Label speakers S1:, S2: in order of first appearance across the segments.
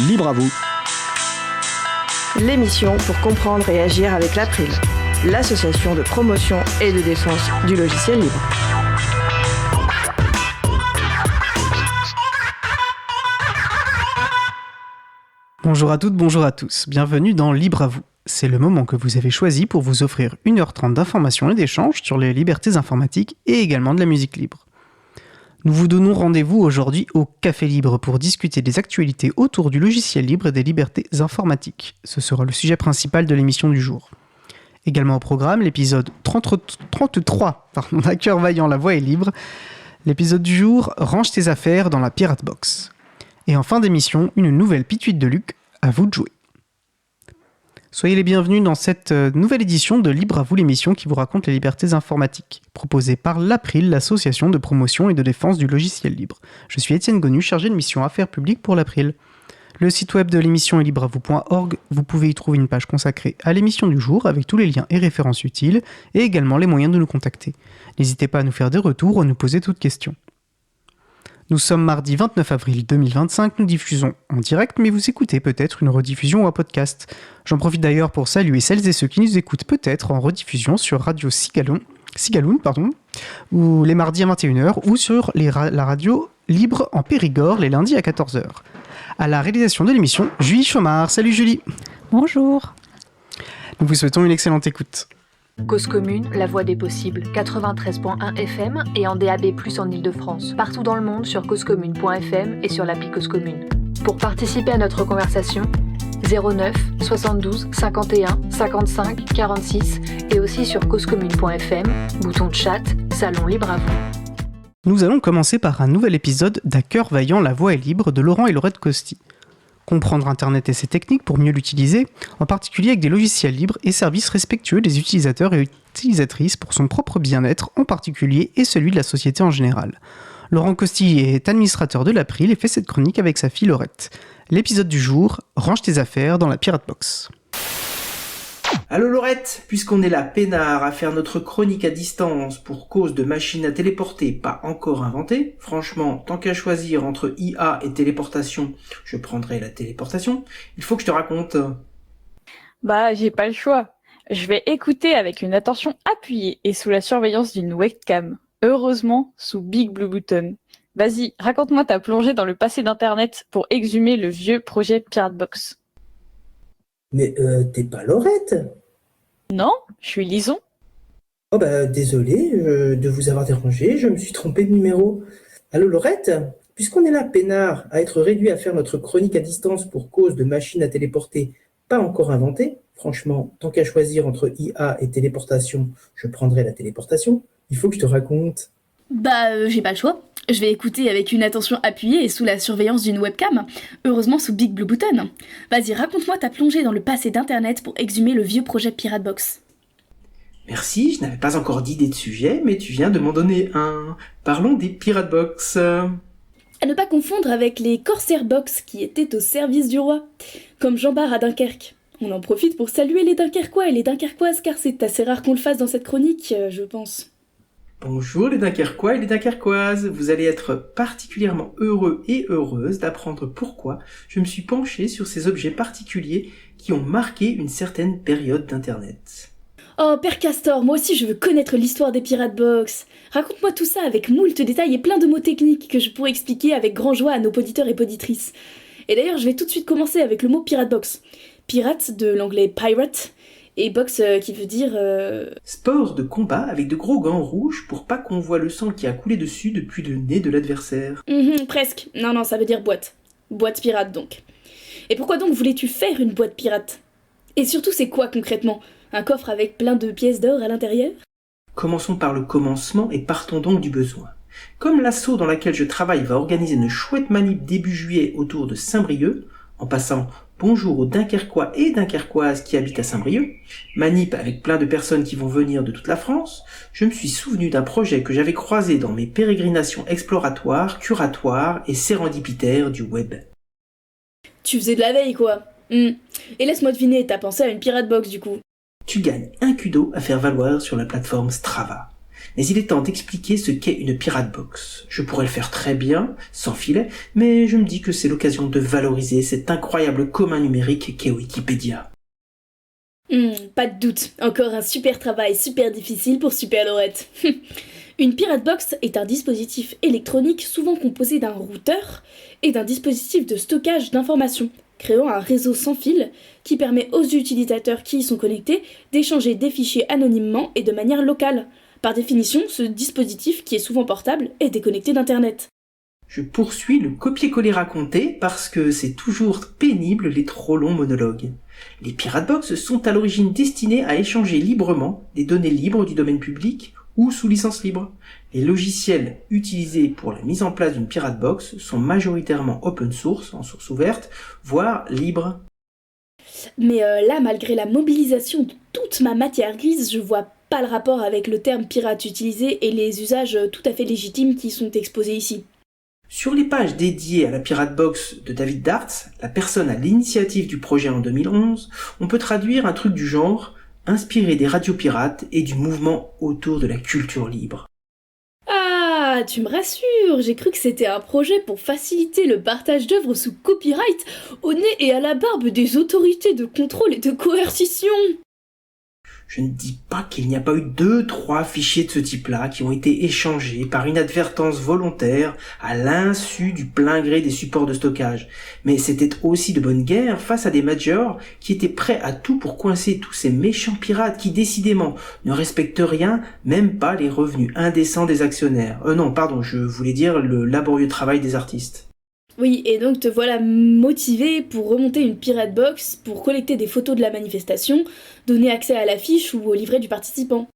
S1: Libre à vous.
S2: L'émission pour comprendre et agir avec l'April, l'association de promotion et de défense du logiciel libre.
S3: Bonjour à toutes, bonjour à tous, bienvenue dans Libre à vous. C'est le moment que vous avez choisi pour vous offrir 1h30 d'informations et d'échanges sur les libertés informatiques et également de la musique libre. Nous vous donnons rendez-vous aujourd'hui au Café Libre pour discuter des actualités autour du logiciel libre et des libertés informatiques. Ce sera le sujet principal de l'émission du jour. Également au programme, l'épisode 33 d'À cœur vaillant, la voix est libre. L'épisode du jour, range tes affaires dans la Pirate Box. Et en fin d'émission, une nouvelle pituite de Luc, à vous de jouer. Soyez les bienvenus dans cette nouvelle édition de Libre à vous, l'émission qui vous raconte les libertés informatiques, proposée par l'April, l'association de promotion et de défense du logiciel libre. Je suis Étienne Gonu, chargé de mission affaires publiques pour l'April. Le site web de l'émission est libreavou.org. Vous pouvez y trouver une page consacrée à l'émission du jour avec tous les liens et références utiles et également les moyens de nous contacter. N'hésitez pas à nous faire des retours ou à nous poser toutes questions. Nous sommes mardi 29 avril 2025, nous diffusons en direct, mais vous écoutez peut-être une rediffusion ou un podcast. J'en profite d'ailleurs pour saluer celles et ceux qui nous écoutent peut-être en rediffusion sur Radio Cigaloun, ou les mardis à 21h, ou sur la radio libre en Périgord les lundis à 14h. À la réalisation de l'émission, Julie Chaumard. Salut Julie.
S4: Bonjour.
S3: Nous vous souhaitons une excellente écoute.
S5: Cause commune, la voix des possibles, 93.1 FM et en DAB+, en Ile-de-France. Partout dans le monde sur causecommune.fm et sur l'appli Cause Commune. Pour participer à notre conversation, 09 72 51 55 46 et aussi sur causecommune.fm, bouton de chat, salon libre à vous.
S3: Nous allons commencer par un nouvel épisode d'À cœur vaillant, la voix est libre de Laurent et Laurette Costi. Comprendre Internet et ses techniques pour mieux l'utiliser, en particulier avec des logiciels libres et services respectueux des utilisateurs et utilisatrices pour son propre bien-être en particulier et celui de la société en général. Laurent Costi est administrateur de l'April et fait cette chronique avec sa fille Laurette. L'épisode du jour, range tes affaires dans la Pirate Box.
S6: Allô Laurette, puisqu'on est là peinard à faire notre chronique à distance pour cause de machines à téléporter pas encore inventées, franchement, tant qu'à choisir entre IA et téléportation, je prendrai la téléportation, il faut que je te raconte.
S4: Bah, j'ai pas le choix. Je vais écouter avec une attention appuyée et sous la surveillance d'une webcam. Heureusement, sous Big Blue Button. Vas-y, raconte-moi ta plongée dans le passé d'Internet pour exhumer le vieux projet Pirate Box.
S6: Mais t'es pas Laurette?
S4: Non, je suis Lison.
S6: Oh bah désolé de vous avoir dérangé, je me suis trompé de numéro. Allô Laurette, puisqu'on est là peinard à être réduit à faire notre chronique à distance pour cause de machines à téléporter pas encore inventées, franchement, tant qu'à choisir entre IA et téléportation, je prendrai la téléportation, il faut que je te raconte.
S7: J'ai pas le choix. Je vais écouter avec une attention appuyée et sous la surveillance d'une webcam. Heureusement sous Big Blue Button. Vas-y, raconte-moi ta plongée dans le passé d'Internet pour exhumer le vieux projet Pirate Box.
S6: Merci, je n'avais pas encore d'idée de sujet, mais tu viens de m'en donner un. Parlons des Pirate Box.
S7: À ne pas confondre avec les Corsair Box qui étaient au service du roi, comme Jean Bart à Dunkerque. On en profite pour saluer les Dunkerquois et les Dunkerquoises car c'est assez rare qu'on le fasse dans cette chronique, je pense.
S6: Bonjour les Dunkerquois et les Dunkerquoises, vous allez être particulièrement heureux et heureuses d'apprendre pourquoi je me suis penché sur ces objets particuliers qui ont marqué une certaine période d'Internet.
S7: Oh, Père Castor, moi aussi je veux connaître l'histoire des Pirate Box. Raconte-moi tout ça avec moult détails et plein de mots techniques que je pourrais expliquer avec grand joie à nos auditeurs et auditrices. Et d'ailleurs, je vais tout de suite commencer avec le mot Pirate Box. Pirate, de l'anglais pirate, et box qui veut dire...
S6: Sport de combat avec de gros gants rouges pour pas qu'on voit le sang qui a coulé dessus depuis le nez de l'adversaire.
S7: Presque. Non, ça veut dire boîte. Boîte pirate donc. Et pourquoi donc voulais-tu faire une boîte pirate? Et surtout, c'est quoi concrètement? Un coffre avec plein de pièces d'or à l'intérieur?
S6: Commençons par le commencement et partons donc du besoin. Comme l'asso dans laquelle je travaille va organiser une chouette manip début juillet autour de Saint-Brieuc, en passant bonjour aux Dunkerquois et Dunkerquoises qui habitent à Saint-Brieuc, manip avec plein de personnes qui vont venir de toute la France, je me suis souvenu d'un projet que j'avais croisé dans mes pérégrinations exploratoires, curatoires et sérendipitaires du web.
S7: Tu faisais de la veille quoi. Et laisse-moi deviner, t'as pensé à une Pirate Box du coup.
S6: Tu gagnes un kudo à faire valoir sur la plateforme Strava. Mais il est temps d'expliquer ce qu'est une Pirate Box. Je pourrais le faire très bien, sans filet, mais je me dis que c'est l'occasion de valoriser cet incroyable commun numérique qu'est Wikipédia.
S7: Pas de doute, encore un super travail super difficile pour Super Laurette. Une Pirate Box est un dispositif électronique souvent composé d'un routeur et d'un dispositif de stockage d'informations, créant un réseau sans fil qui permet aux utilisateurs qui y sont connectés d'échanger des fichiers anonymement et de manière locale. Par définition, ce dispositif, qui est souvent portable, est déconnecté d'Internet.
S6: Je poursuis le copier-coller raconté parce que c'est toujours pénible les trop longs monologues. Les Pirate Box sont à l'origine destinées à échanger librement des données libres du domaine public ou sous licence libre. Les logiciels utilisés pour la mise en place d'une Pirate Box sont majoritairement open source, en source ouverte, voire libres.
S7: Mais là, malgré la mobilisation de toute ma matière grise, je vois pas le rapport avec le terme pirate utilisé et les usages tout à fait légitimes qui sont exposés ici.
S6: Sur les pages dédiées à la Pirate Box de David Darts, la personne à l'initiative du projet en 2011, on peut traduire un truc du genre inspiré des radios pirates et du mouvement autour de la culture libre.
S7: Ah, tu me rassures, j'ai cru que c'était un projet pour faciliter le partage d'œuvres sous copyright au nez et à la barbe des autorités de contrôle et de coercition.
S6: Je ne dis pas qu'il n'y a pas eu 2-3 fichiers de ce type-là qui ont été échangés par inadvertance volontaire à l'insu du plein gré des supports de stockage. Mais c'était aussi de bonne guerre face à des majors qui étaient prêts à tout pour coincer tous ces méchants pirates qui décidément ne respectent rien, même pas les revenus indécents des actionnaires. Non, pardon, je voulais dire le laborieux travail des artistes.
S7: Oui, et donc te voilà motivé pour remonter une Pirate Box, pour collecter des photos de la manifestation, donner accès à l'affiche ou au livret du participant.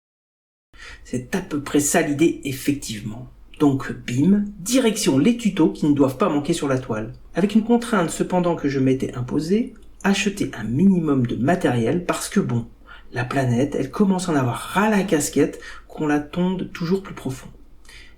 S6: C'est à peu près ça l'idée, effectivement. Donc, bim, direction les tutos qui ne doivent pas manquer sur la toile. Avec une contrainte cependant que je m'étais imposée, acheter un minimum de matériel parce que bon, la planète, elle commence à en avoir ras la casquette qu'on la tonde toujours plus profond.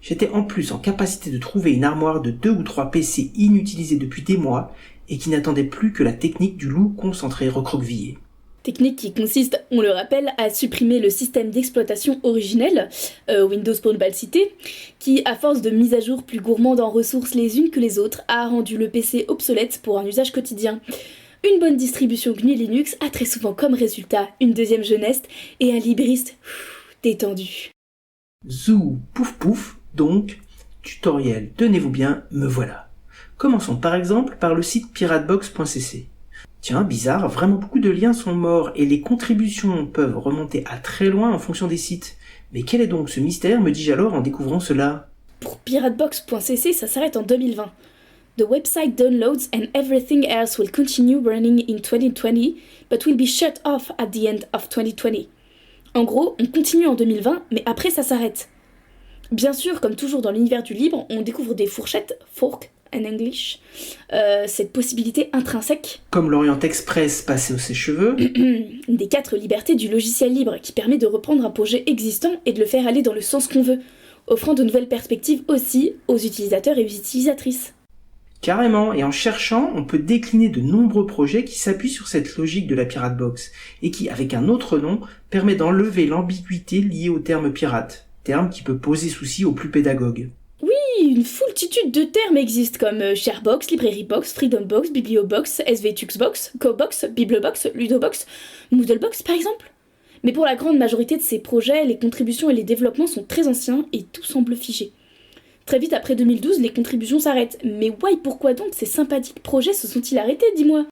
S6: J'étais en plus en capacité de trouver une armoire de 2 ou 3 PC inutilisés depuis des mois et qui n'attendaient plus que la technique du loup concentré recroquevillé.
S7: Technique qui consiste, on le rappelle, à supprimer le système d'exploitation originel, Windows pour ne pas le citer, qui, à force de mise à jour plus gourmande en ressources les unes que les autres, a rendu le PC obsolète pour un usage quotidien. Une bonne distribution GNU Linux a très souvent comme résultat une deuxième jeunesse et un libriste détendu.
S6: Zou, pouf pouf, donc, tutoriel, tenez-vous bien, me voilà. Commençons par exemple par le site piratebox.cc. Tiens, bizarre, vraiment beaucoup de liens sont morts et les contributions peuvent remonter à très loin en fonction des sites. Mais quel est donc ce mystère, me dis-je alors en découvrant cela?
S7: Pour piratebox.cc, ça s'arrête en 2020. The website downloads and everything else will continue running in 2020, but will be shut off at the end of 2020. En gros, on continue en 2020, mais après ça s'arrête. Bien sûr, comme toujours dans l'univers du libre, on découvre des fourchettes, fork en English, cette possibilité intrinsèque,
S6: comme l'Orient Express passé au sèche-cheveux,
S7: des 4 libertés du logiciel libre qui permet de reprendre un projet existant et de le faire aller dans le sens qu'on veut, offrant de nouvelles perspectives aussi aux utilisateurs et aux utilisatrices.
S6: Carrément, et en cherchant, on peut décliner de nombreux projets qui s'appuient sur cette logique de la Pirate Box, et qui, avec un autre nom, permet d'enlever l'ambiguïté liée au terme pirate, terme qui peut poser souci aux plus pédagogues.
S7: Oui, une foultitude de termes existent comme Sharebox, LibraryBox, FreedomBox, BiblioBox, SVTuxBox, CoBox, BibleBox, LudoBox, MoodleBox par exemple. Mais pour la grande majorité de ces projets, les contributions et les développements sont très anciens et tout semble figé. Très vite après 2012, les contributions s'arrêtent. Mais why, pourquoi donc ces sympathiques projets se sont-ils arrêtés, dis-moi?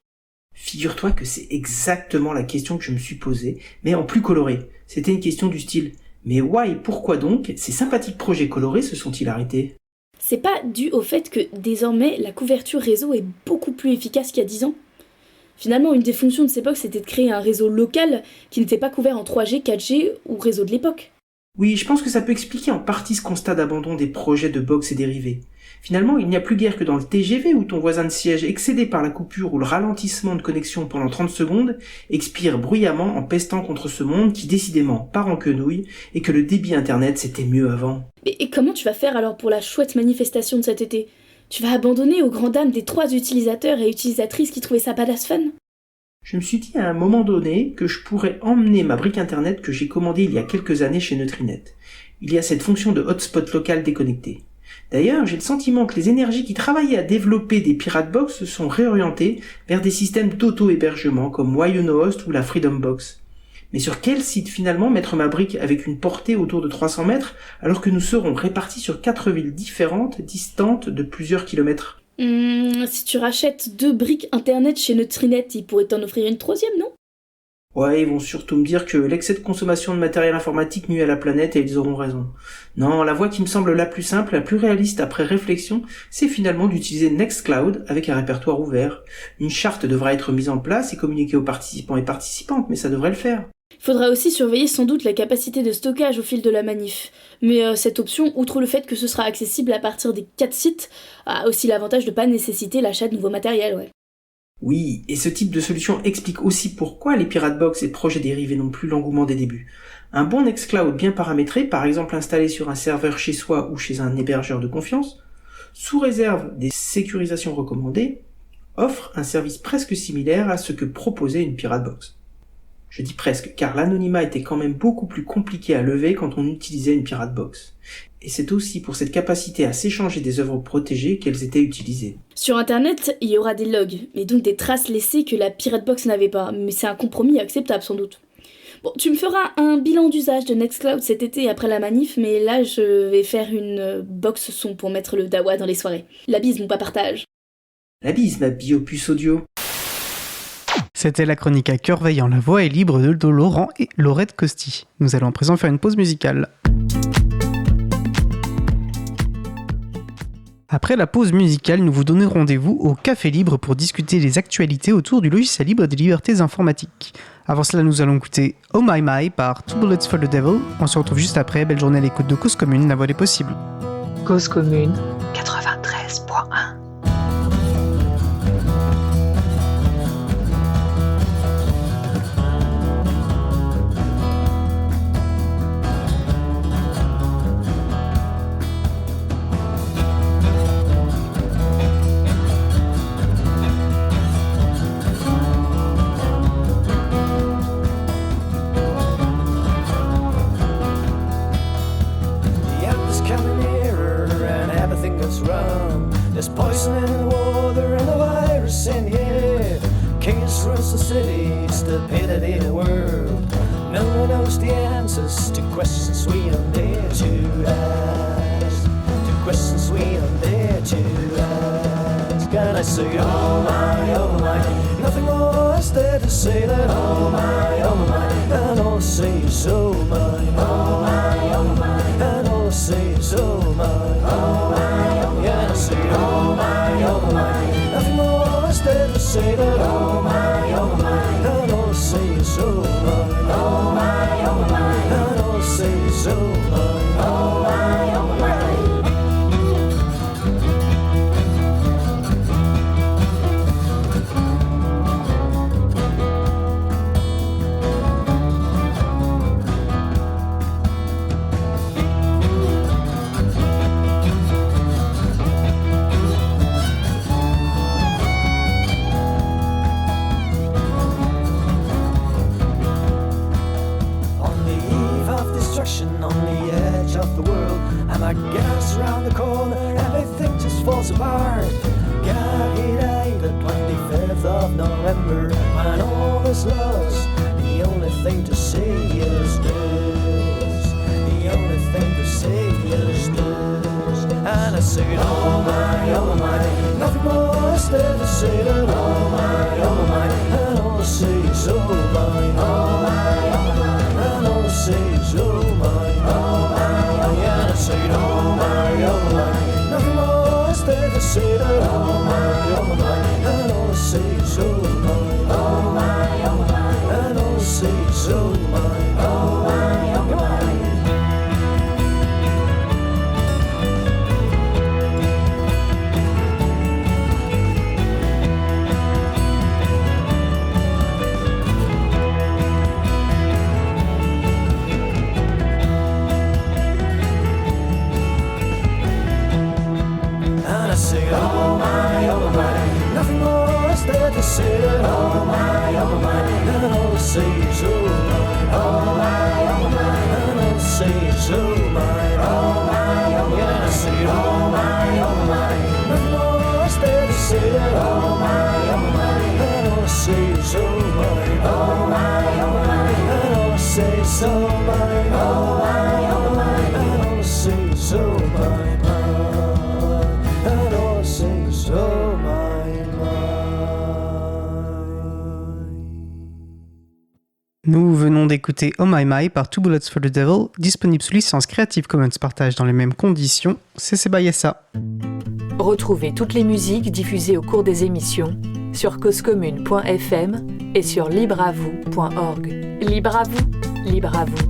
S6: Figure-toi que c'est exactement la question que je me suis posée, mais en plus coloré. C'était une question du style « Mais why, pourquoi donc ces sympathiques projets colorés se sont-ils arrêtés ?»
S7: C'est pas dû au fait que, désormais, la couverture réseau est beaucoup plus efficace qu'il y a 10 ans. Finalement, une des fonctions de ces box était de créer un réseau local qui n'était pas couvert en 3G, 4G ou réseau de l'époque.
S6: Oui, je pense que ça peut expliquer en partie ce constat d'abandon des projets de box et dérivés. Finalement, il n'y a plus guère que dans le TGV où ton voisin de siège, excédé par la coupure ou le ralentissement de connexion pendant 30 secondes, expire bruyamment en pestant contre ce monde qui décidément part en quenouille et que le débit internet c'était mieux avant.
S7: Et comment tu vas faire alors pour la chouette manifestation de cet été? Tu vas abandonner aux grandes dames des 3 utilisateurs et utilisatrices qui trouvaient ça badass fun?
S6: Je me suis dit à un moment donné que je pourrais emmener ma brique internet que j'ai commandée il y a quelques années chez Neutrinet. il y a cette fonction de hotspot local déconnecté. D'ailleurs, j'ai le sentiment que les énergies qui travaillaient à développer des Pirate Box se sont réorientées vers des systèmes d'auto-hébergement comme Wyonohost ou la Freedom Box. Mais sur quel site finalement mettre ma brique avec une portée autour de 300 mètres alors que nous serons répartis sur 4 villes différentes, distantes de plusieurs kilomètres?
S7: Si tu rachètes 2 briques internet chez Neutrinet, ils pourraient t'en offrir une 3e, non?
S6: Ouais, ils vont surtout me dire que l'excès de consommation de matériel informatique nuit à la planète et ils auront raison. Non, la voie qui me semble la plus simple, la plus réaliste après réflexion, c'est finalement d'utiliser Nextcloud avec un répertoire ouvert. Une charte devra être mise en place et communiquée aux participants et participantes, mais ça devrait le faire.
S7: Il faudra aussi surveiller sans doute la capacité de stockage au fil de la manif. Mais cette option, outre le fait que ce sera accessible à partir des 4 sites, a aussi l'avantage de pas nécessiter l'achat de nouveaux matériels, ouais.
S6: Oui, et ce type de solution explique aussi pourquoi les Pirate Box et projets dérivés n'ont plus l'engouement des débuts. Un bon Nextcloud bien paramétré, par exemple installé sur un serveur chez soi ou chez un hébergeur de confiance, sous réserve des sécurisations recommandées, offre un service presque similaire à ce que proposait une Pirate Box. Je dis presque, car l'anonymat était quand même beaucoup plus compliqué à lever quand on utilisait une Pirate Box. Et c'est aussi pour cette capacité à s'échanger des œuvres protégées qu'elles étaient utilisées.
S7: Sur internet, il y aura des logs, mais donc des traces laissées que la Pirate Box n'avait pas, mais c'est un compromis acceptable sans doute. Bon, tu me feras un bilan d'usage de Nextcloud cet été après la manif, mais là je vais faire une box son pour mettre le dawa dans les soirées. La bise, mon papartage.
S6: La bise, ma biopuce audio.
S3: C'était la chronique à cœur vaillant, la voix est libre de Laurent et Laurette Costi. Nous allons à présent faire une pause musicale. Après la pause musicale, nous vous donnons rendez-vous au Café Libre pour discuter des actualités autour du logiciel libre et des libertés informatiques. Avant cela, nous allons écouter Oh My My par Two Bullets for the Devil. On se retrouve juste après. Belle journée à l'écoute de Cause Commune, la voix des possibles.
S5: Cause Commune 93.1.
S1: There's poison in the water and a virus in the air. Chaos rules the city, stupidity in the world. No one knows the answers to questions we don't dare to ask. To questions we don't dare to ask. And I say, oh my, nothing more is there to say than oh my, and all I say is oh my, and all I say is oh my, yeah, I say oh my, nothing more is there to say than oh my, and all I say is oh my, and all I say is oh my. On the edge of the world, and I guess around the corner everything just falls apart. God, he died the 25th of November, when all is lost. The only thing to say is this. The only thing to say is this. And I said, oh my, nothing more is there to say than oh my, and all I say is oh my, and all I say is oh my. I said, oh my, nothing more is there to say than oh my, and all I say is oh my, and all I say is oh my, come on. I say, oh my, nothing more is there to say than oh my, and all I say is oh my, and all I say so mine. Oh my, oh yeah, I say oh my, oh my. Nothing more is there to say that oh my, oh my. And I say so mine. Oh my, oh my. And I say so mine. Oh my, oh my. And I say so mine. And I say so mine.
S3: Nous venons d'écouter Oh My My par Two Bullets for the Devil, disponible sous licence Creative Commons partage dans les mêmes conditions. C'est Sebayasa.
S5: Retrouvez toutes les musiques diffusées au cours des émissions sur causecommune.fm et sur libreavou.org. Libre à vous, libre à vous,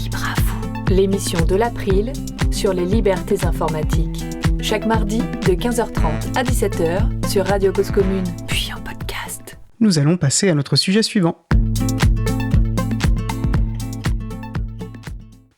S5: libre à vous. L'émission de l'April sur les libertés informatiques. Chaque mardi de 15h30 à 17h sur Radio Cause Commune, puis en podcast.
S3: Nous allons passer à notre sujet suivant.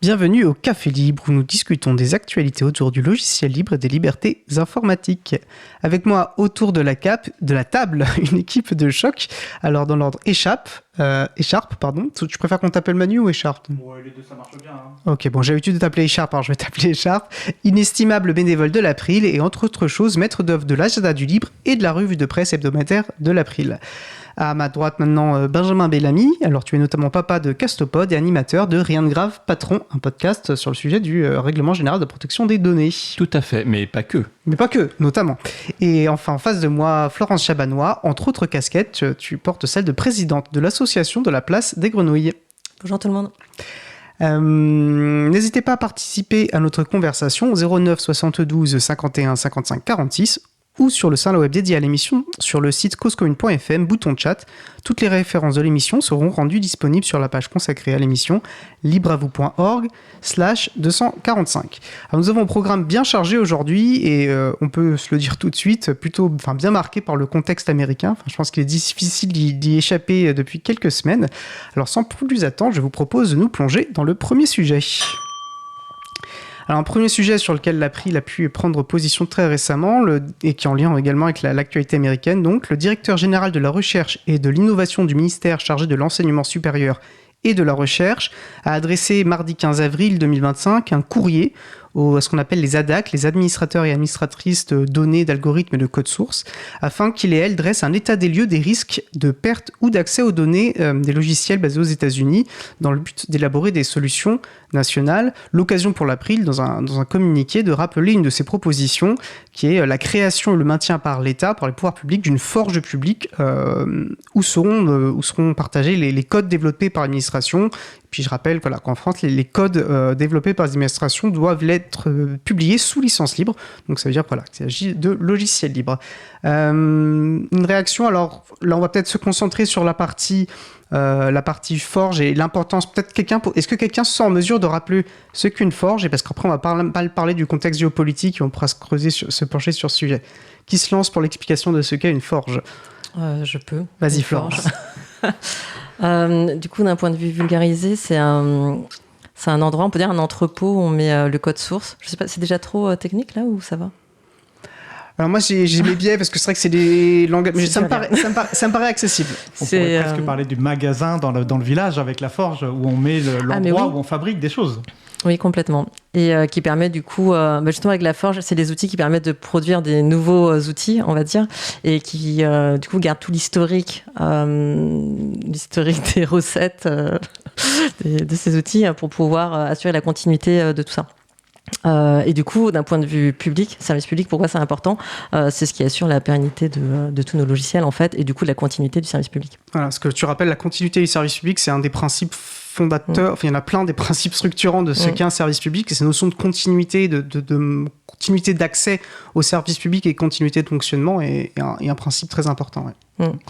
S3: Bienvenue au Café Libre où nous discutons des actualités autour du logiciel libre et des libertés informatiques. Avec moi autour de la table, une équipe de choc. Alors dans l'ordre Écharpe, tu préfères qu'on t'appelle Manu ou Écharpe ?
S8: Ouais, les deux ça marche bien. Hein.
S3: Ok, bon j'ai l'habitude de t'appeler Écharpe, alors je vais t'appeler Écharpe. Inestimable bénévole de l'April et entre autres choses maître d'œuvre de l'agenda du libre et de la revue de presse hebdomadaire de l'April. À ma droite maintenant, Benjamin Bellamy. Alors tu es notamment papa de Castopod et animateur de Rien de Grave Patron, un podcast sur le sujet du règlement général de protection des données.
S9: Tout à fait, mais pas que.
S3: Mais pas que, notamment. Et enfin en face de moi, Florence Chabanois. Entre autres casquettes, tu portes celle de présidente de l'association de la place des Grenouilles.
S10: Bonjour tout le monde.
S3: N'hésitez pas à participer à notre conversation au 09 72 51 55 46 ou sur le salon web dédié à l'émission sur le site causecommune.fm, bouton chat. Toutes les références de l'émission seront rendues disponibles sur la page consacrée à l'émission libreavou.org/245. Alors nous avons un programme bien chargé aujourd'hui et on peut se le dire tout de suite, bien marqué par le contexte américain. Je pense qu'il est difficile d'y échapper depuis quelques semaines. Alors sans plus attendre, je vous propose de nous plonger dans le premier sujet. Alors un premier sujet sur lequel l'April a pu prendre position très récemment et qui est en lien également avec l'actualité américaine, donc le directeur général de la recherche et de l'innovation du ministère chargé de l'enseignement supérieur et de la recherche a adressé mardi 15 avril 2025 un courrier à ce qu'on appelle les ADAC, les administrateurs et administratrices de données, d'algorithmes et de code source, afin qu'ils et elles dressent un état des lieux des risques de perte ou d'accès aux données des logiciels basés aux États-Unis dans le but d'élaborer des solutions nationales. L'occasion pour l'April, dans un communiqué, de rappeler une de ces propositions, qui est la création et le maintien par l'État, par les pouvoirs publics, d'une forge publique où seront partagés les codes développés par l'administration. Puis je rappelle qu'en France, les codes développés par les administrations doivent être publiés sous licence libre. Donc ça veut dire qu'il s'agit de logiciels libres. Une réaction, alors là on va peut-être se concentrer sur la partie forge et l'importance. Est-ce que quelqu'un se sent en mesure de rappeler ce qu'une forge ? Et parce qu'après on va pas parler du contexte géopolitique et on pourra se pencher sur ce sujet. Qui se lance pour l'explication de ce qu'est une forge ?
S10: Je peux.
S3: Vas-y Florence.
S10: Du coup, d'un point de vue vulgarisé, c'est un endroit, on peut dire un entrepôt où on met le code source. Je sais pas, c'est déjà trop technique là ou ça va ?
S3: Alors moi j'ai mes biais parce que c'est vrai que c'est des langages, mais ça me paraît accessible.
S8: On pourrait presque parler du magasin dans le village avec la forge où on met l'endroit où on fabrique des choses.
S10: Oui, complètement. Et qui permet du coup, justement avec la forge, c'est des outils qui permettent de produire des nouveaux outils, on va dire, et qui du coup gardent tout l'historique des recettes de ces outils pour pouvoir assurer la continuité de tout ça. Et du coup, d'un point de vue public, service public, pourquoi c'est important ? C'est ce qui assure la pérennité de tous nos logiciels, en fait, et du coup, la continuité du service public.
S3: Voilà, ce que tu rappelles, la continuité du service public, c'est un des principes fondateurs, il y en a plein des principes structurants de ce qu'est un service public, et ces notions de continuité, de continuité d'accès au service public et continuité de fonctionnement est un principe très important. Ouais.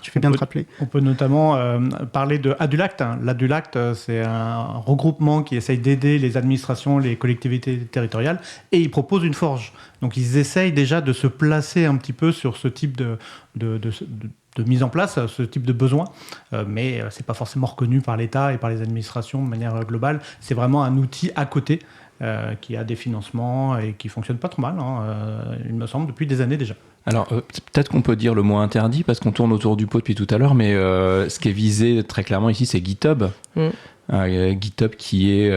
S3: Tu fais bien de rappeler.
S8: On peut notamment parler de Adulact. L'Adulact, c'est un regroupement qui essaye d'aider les administrations, les collectivités territoriales, et ils proposent une forge. Donc ils essayent déjà de se placer un petit peu sur ce type de mise en place, ce type de besoin, mais c'est pas forcément reconnu par l'État et par les administrations de manière globale. C'est vraiment un outil à côté qui a des financements et qui fonctionne pas trop mal, il me semble, depuis des années déjà.
S9: Alors, peut-être qu'on peut dire le mot interdit, parce qu'on tourne autour du pot depuis tout à l'heure, mais ce qui est visé très clairement ici, c'est GitHub. GitHub qui est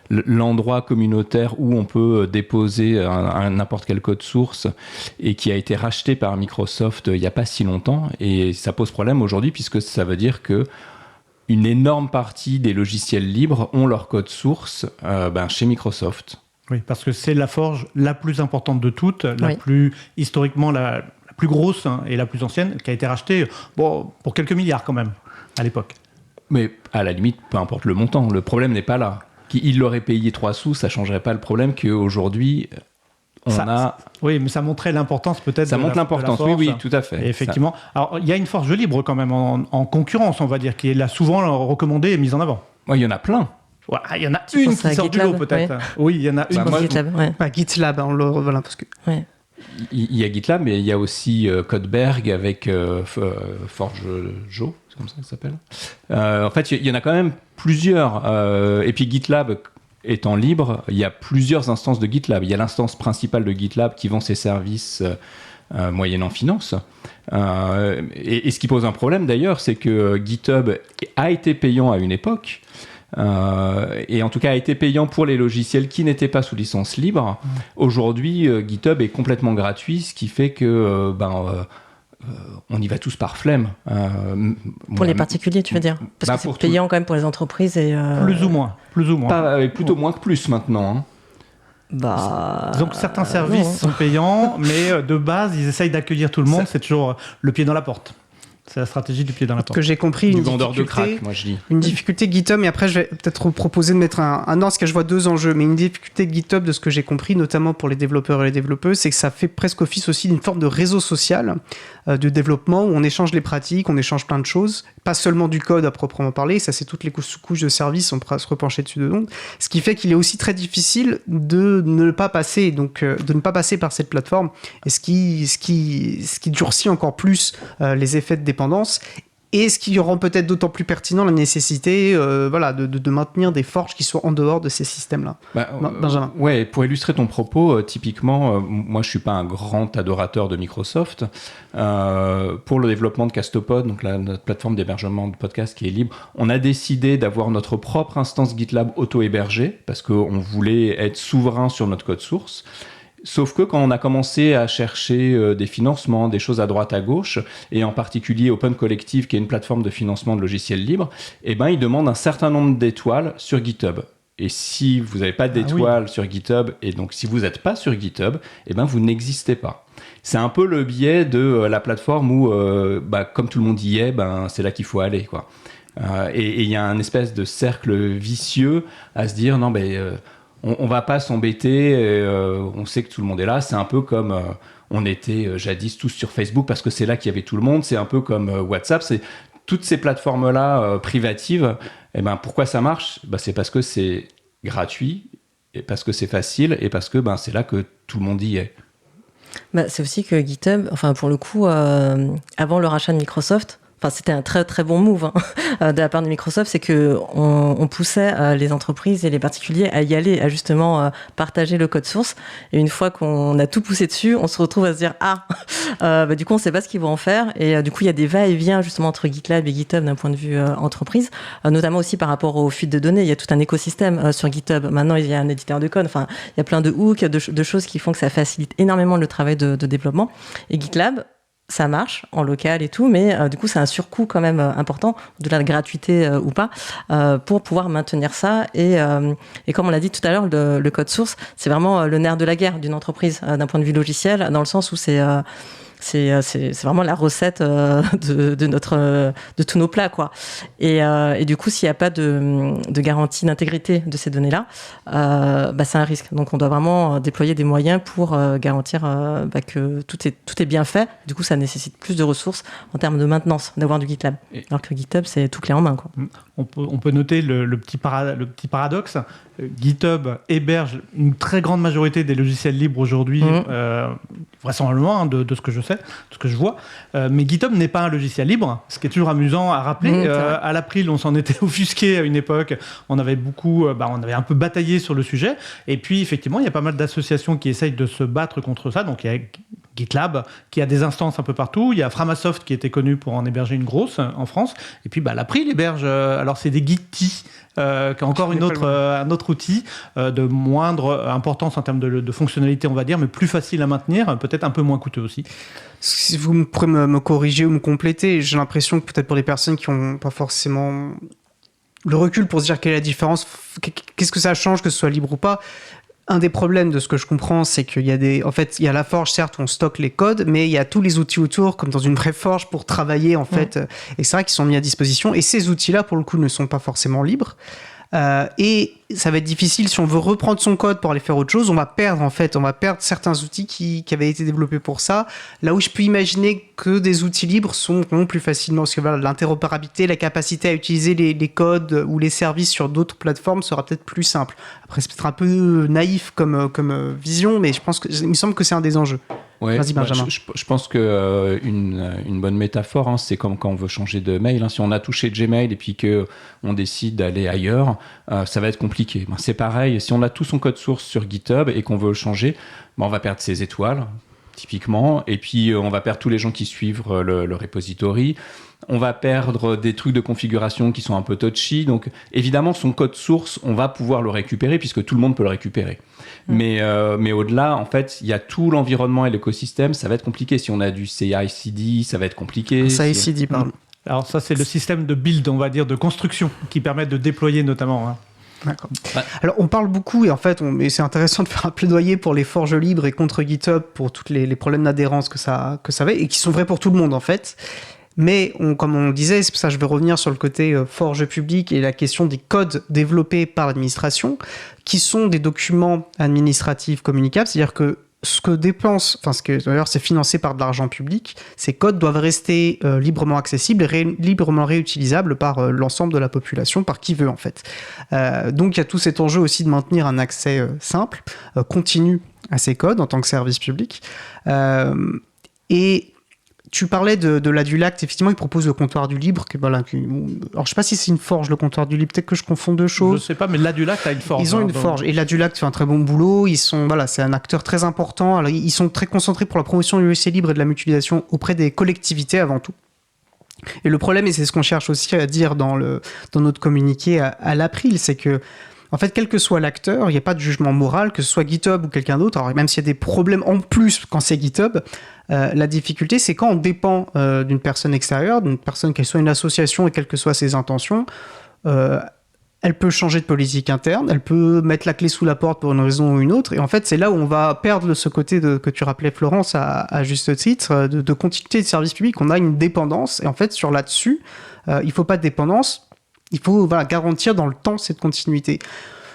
S9: l'endroit communautaire où on peut déposer n'importe quel code source et qui a été racheté par Microsoft il n'y a pas si longtemps. Et ça pose problème aujourd'hui puisque ça veut dire que une énorme partie des logiciels libres ont leur code source chez Microsoft.
S8: Oui, parce que c'est la forge la plus importante de toutes, historiquement la plus grosse et la plus ancienne, qui a été rachetée pour quelques milliards quand même, à l'époque.
S9: Mais à la limite, peu importe le montant, le problème n'est pas là. Il l'aurait payé 3 sous, ça ne changerait pas le problème qu'aujourd'hui,
S8: Oui, mais ça montrait l'importance peut-être
S9: ça montre l'importance,
S8: de la forge.
S9: oui, tout à fait.
S8: Et effectivement. Alors, il y a une forge libre quand même en concurrence, on va dire, qui est là souvent recommandée et mise en avant.
S9: Il y en a plein.
S8: Ouais, il y en a une qui sort du lot peut-être. Oui, il y en a une.
S3: GitLab, voilà, parce que...
S10: Ouais.
S9: Il y a GitLab, mais il y a aussi Codeberg avec ForgeJo, c'est comme ça que ça s'appelle. En fait, il y en a quand même plusieurs. Et puis GitLab étant libre, il y a plusieurs instances de GitLab. Il y a l'instance principale de GitLab qui vend ses services moyennant finance. Et ce qui pose un problème d'ailleurs, c'est que GitHub a été payant à une époque. Et en tout cas a été payant pour les logiciels qui n'étaient pas sous licence libre. Aujourd'hui, GitHub est complètement gratuit, ce qui fait que on y va tous par flemme.
S10: Pour les particuliers, tu veux dire? Parce que c'est payant quand même pour les entreprises. Et
S8: Plus ou moins.
S9: Plutôt moins que plus maintenant.
S8: Disons que certains services sont payants, mais de base, ils essayent d'accueillir tout le monde. C'est toujours le pied dans la porte. C'est la stratégie du pied dans la porte.
S3: Que j'ai compris,
S9: du vendeur de crack, moi je dis.
S3: Une difficulté GitHub, mais après je vais peut-être proposer de mettre un ordre, parce que je vois 2 enjeux, mais une difficulté GitHub de ce que j'ai compris, notamment pour les développeurs et les développeuses, c'est que ça fait presque office aussi d'une forme de réseau social de développement où on échange les pratiques, on échange plein de choses, pas seulement du code à proprement parler, ça c'est toutes les sous-couches de services, on pourra se repencher dessus dedans, ce qui fait qu'il est aussi très difficile de ne pas passer, de ne pas passer par cette plateforme, et ce qui durcit encore plus les effets de dépendance, et ce qui rend peut-être d'autant plus pertinent la nécessité de maintenir des forges qui soient en dehors de ces systèmes-là. Benjamin.
S9: Ouais, pour illustrer ton propos, typiquement, moi je suis pas un grand adorateur de Microsoft. Pour le développement de Castopod, donc notre plateforme d'hébergement de podcasts qui est libre, on a décidé d'avoir notre propre instance GitLab auto-hébergée parce qu'on voulait être souverain sur notre code source. Sauf que quand on a commencé à chercher des financements, des choses à droite à gauche, et en particulier Open Collective, qui est une plateforme de financement de logiciels libres, ils demandent un certain nombre d'étoiles sur GitHub. Et si vous n'avez pas d'étoiles sur GitHub, et donc si vous n'êtes pas sur GitHub, vous n'existez pas. C'est un peu le biais de la plateforme où, comme tout le monde y est, c'est là qu'il faut aller, quoi. Et il y a un espèce de cercle vicieux à se dire, non, on va pas s'embêter, on sait que tout le monde est là. C'est un peu comme on était jadis tous sur Facebook parce que c'est là qu'il y avait tout le monde. C'est un peu comme WhatsApp. C'est toutes ces plateformes-là privatives. Pourquoi ça marche? C'est parce que c'est gratuit, et parce que c'est facile, et parce que c'est là que tout le monde y est.
S10: C'est aussi que GitHub, pour le coup, avant le rachat de Microsoft, c'était un très très bon move de la part de Microsoft, c'est que on poussait les entreprises et les particuliers à y aller, à justement partager le code source. Et une fois qu'on a tout poussé dessus, on se retrouve à se dire du coup on ne sait pas ce qu'ils vont en faire. Et du coup il y a des va-et-vient justement entre GitLab et GitHub d'un point de vue entreprise, notamment aussi par rapport aux fuites de données. Il y a tout un écosystème sur GitHub. Maintenant il y a un éditeur de code. Il y a plein de hooks, de choses qui font que ça facilite énormément le travail de développement. Et GitLab, ça marche en local et tout, mais du coup c'est un surcoût quand même important, de la gratuité ou pas, pour pouvoir maintenir ça. Et comme on l'a dit tout à l'heure, le code source, c'est vraiment le nerf de la guerre d'une entreprise d'un point de vue logiciel, dans le sens où c'est vraiment la recette de tous nos plats, quoi. Et du coup, s'il n'y a pas de garantie d'intégrité de ces données-là, c'est un risque. Donc, on doit vraiment déployer des moyens pour garantir que tout est bien fait. Du coup, ça nécessite plus de ressources en termes de maintenance d'avoir du GitLab. Alors que GitHub, c'est tout clé en main, quoi.
S8: On peut noter le petit paradoxe. GitHub héberge une très grande majorité des logiciels libres aujourd'hui, vraisemblablement, de ce que je sais, de ce que je vois. Mais GitHub n'est pas un logiciel libre, ce qui est toujours amusant à rappeler. À l'April, on s'en était offusqué à une époque. On avait on avait un peu bataillé sur le sujet. Et puis, effectivement, il y a pas mal d'associations qui essayent de se battre contre ça. Donc, il y a GitLab, qui a des instances un peu partout. Il y a Framasoft qui était connu pour en héberger une grosse en France. Et puis l'April héberge, alors c'est des Gitty, qui est encore un autre outil de moindre importance en termes de fonctionnalité, on va dire, mais plus facile à maintenir, peut-être un peu moins coûteux aussi.
S3: Si vous pourrez me corriger ou me compléter, j'ai l'impression que peut-être pour les personnes qui n'ont pas forcément le recul pour se dire quelle est la différence, qu'est-ce que ça change, que ce soit libre ou pas. Un des problèmes de ce que je comprends, c'est qu'il y a il y a la forge, certes, où on stocke les codes, mais il y a tous les outils autour, comme dans une vraie forge, pour travailler, en fait. Et c'est vrai qu'ils sont mis à disposition. Et ces outils-là, pour le coup, ne sont pas forcément libres. Et ça va être difficile, si on veut reprendre son code pour aller faire autre chose, on va perdre certains outils qui avaient été développés pour ça. Là où je peux imaginer que des outils libres sont vraiment plus facilement, parce que l'interopérabilité, la capacité à utiliser les codes ou les services sur d'autres plateformes sera peut-être plus simple. Après, c'est peut-être un peu naïf comme vision, mais il me semble que c'est un des enjeux.
S9: Ouais,
S3: vas-y, Benjamin.
S9: Je pense que une bonne métaphore, c'est comme quand on veut changer de mail. Si on a touché Gmail et puis qu'on décide d'aller ailleurs, ça va être compliqué. C'est pareil, si on a tout son code source sur GitHub et qu'on veut le changer, on va perdre ses étoiles, typiquement, et puis on va perdre tous les gens qui suivent le repository. On va perdre des trucs de configuration qui sont un peu touchy. Donc, évidemment, son code source, on va pouvoir le récupérer puisque tout le monde peut le récupérer. Mais au-delà, en fait, il y a tout l'environnement et l'écosystème. Ça va être compliqué. Si on a du CI/CD, ça va être compliqué.
S3: CI/CD, pardon.
S8: Alors ça, c'est le système de build, on va dire, de construction, qui permet de déployer notamment.
S3: D'accord. Alors, on parle beaucoup, et en fait, c'est intéressant de faire un plaidoyer pour les forges libres et contre GitHub pour tous les problèmes d'adhérence que ça avait, et qui sont vrais pour tout le monde, en fait. Mais comme on le disait, c'est pour ça que je vais revenir sur le côté forge publique et la question des codes développés par l'administration, qui sont des documents administratifs communicables, c'est-à-dire que d'ailleurs c'est financé par de l'argent public, ces codes doivent rester librement accessibles et librement réutilisables par l'ensemble de la population, par qui veut en fait. Donc il y a tout cet enjeu aussi de maintenir un accès simple, continu à ces codes en tant que service public. Et tu parlais de l'Adulact, effectivement, il propose le comptoir du libre. Alors, je sais pas si c'est une forge, le comptoir du libre, peut-être que je confonds deux choses.
S8: Je sais pas, mais l'Adulact a une forge.
S3: Ils ont une forge, et l'Adulact fait un très bon boulot. C'est un acteur très important. Alors, ils sont très concentrés pour la promotion du logiciel libre et de la mutualisation auprès des collectivités avant tout. Et le problème, et c'est ce qu'on cherche aussi à dire dans notre communiqué à l'April, c'est que en fait, quel que soit l'acteur, il n'y a pas de jugement moral, que ce soit GitHub ou quelqu'un d'autre. Alors, même s'il y a des problèmes en plus quand c'est GitHub, la difficulté, c'est quand on dépend d'une personne extérieure, d'une personne, qu'elle soit une association et quelles que soient ses intentions, elle peut changer de politique interne, elle peut mettre la clé sous la porte pour une raison ou une autre. Et en fait, c'est là où on va perdre ce côté que tu rappelais, Florence, à juste titre, de continuité de service public. On a une dépendance. Et en fait, là-dessus, il ne faut pas de dépendance. Il faut garantir dans le temps cette continuité.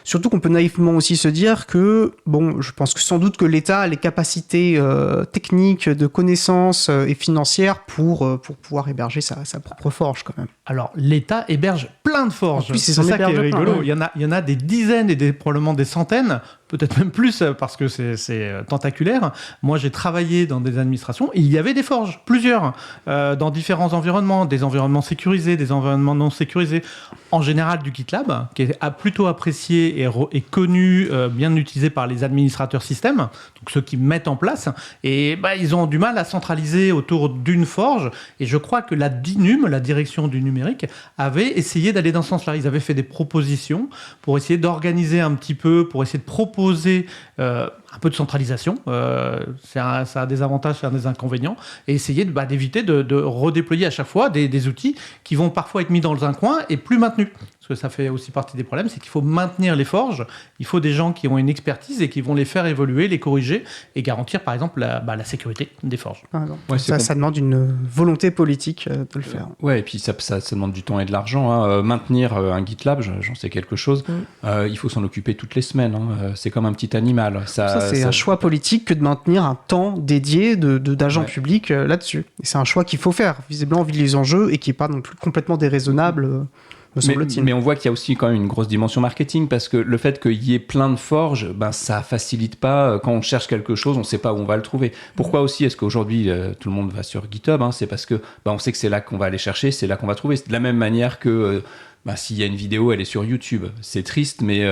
S3: Surtout qu'on peut naïvement aussi se dire que, je pense que sans doute que l'État a les capacités techniques, de connaissances et financières pour pouvoir héberger sa propre forge quand même.
S8: Alors, l'État héberge plein de forges.
S3: En plus,
S8: c'est ça qui est rigolo. Il y en a des dizaines et probablement des centaines, peut-être même plus parce que c'est tentaculaire. Moi, j'ai travaillé dans des administrations et il y avait des forges, plusieurs, dans différents environnements, des environnements sécurisés, des environnements non sécurisés. En général, du GitLab, qui est plutôt apprécié et connu, bien utilisé par les administrateurs système, donc ceux qui mettent en place. Et ils ont du mal à centraliser autour d'une forge. Et je crois que la DINUM, la direction du numérique, avait essayé d'aller dans ce sens-là. Ils avaient fait des propositions pour essayer d'organiser un petit peu, pour essayer de proposer un peu de centralisation. Ça a des avantages, ça a des inconvénients. Et essayer d'éviter de redéployer à chaque fois des outils qui vont parfois être mis dans un coin et plus maintenus. Parce que ça fait aussi partie des problèmes, c'est qu'il faut maintenir les forges. Il faut des gens qui ont une expertise et qui vont les faire évoluer, les corriger et garantir, par exemple, la sécurité des forges.
S3: Ça demande une volonté politique de le faire.
S9: Ouais, et puis ça demande du temps et de l'argent. Maintenir un GitLab, j'en sais quelque chose, il faut s'en occuper toutes les semaines. C'est comme un petit animal.
S3: C'est un choix politique que de maintenir un temps dédié d'agents publics là-dessus. Et c'est un choix qu'il faut faire, visiblement, vu les enjeux, et qui n'est pas non plus complètement déraisonnable.
S9: Mais on voit qu'il y a aussi quand même une grosse dimension marketing, parce que le fait qu'il y ait plein de forges, ça facilite pas. Quand on cherche quelque chose, on sait pas où on va le trouver. Pourquoi aussi est-ce qu'aujourd'hui tout le monde va sur GitHub, c'est parce que on sait que c'est là qu'on va aller chercher, c'est là qu'on va trouver. C'est de la même manière que s'il y a une vidéo, elle est sur YouTube. C'est triste, mais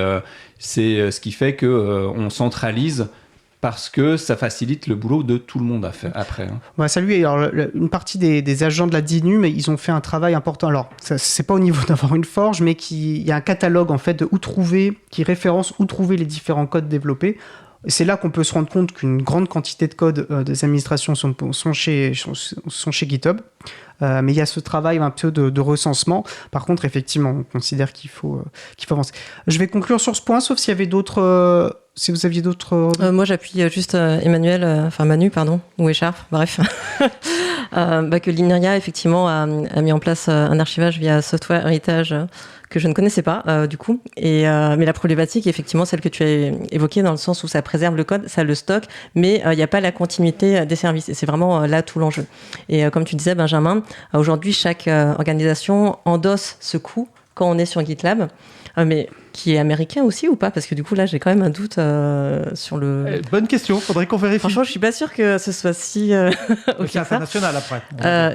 S9: c'est ce qui fait que on centralise parce que ça facilite le boulot de tout le monde après. Hein.
S3: On va saluer une partie des agents de la DINU, mais ils ont fait un travail important. Alors, c'est pas au niveau d'avoir une forge, mais il y a un catalogue en fait de où trouver, qui référence où trouver les différents codes développés. C'est là qu'on peut se rendre compte qu'une grande quantité de codes des administrations sont chez GitHub. Mais il y a ce travail un peu de recensement. Par contre, effectivement, on considère qu'il faut avancer. Je vais conclure sur ce point, sauf s'il y avait d'autres... si vous aviez d'autres...
S10: Moi, j'appuie juste Manu, ou Écharpe, bref. Que l'INRIA, effectivement, a mis en place un archivage via Software Heritage que je ne connaissais pas, du coup. Mais la problématique est effectivement celle que tu as évoquée, dans le sens où ça préserve le code, ça le stocke, mais il n'y a pas la continuité des services. Et c'est vraiment là tout l'enjeu. Et comme tu disais, Benjamin, aujourd'hui, chaque organisation endosse ce coût quand on est sur GitLab. Mais qui est américain aussi ou pas? Parce que du coup, là, j'ai quand même un doute sur le...
S8: Bonne question, faudrait qu'on vérifie.
S10: Franchement, je suis pas sûre que ce soit si...
S8: C'est international après.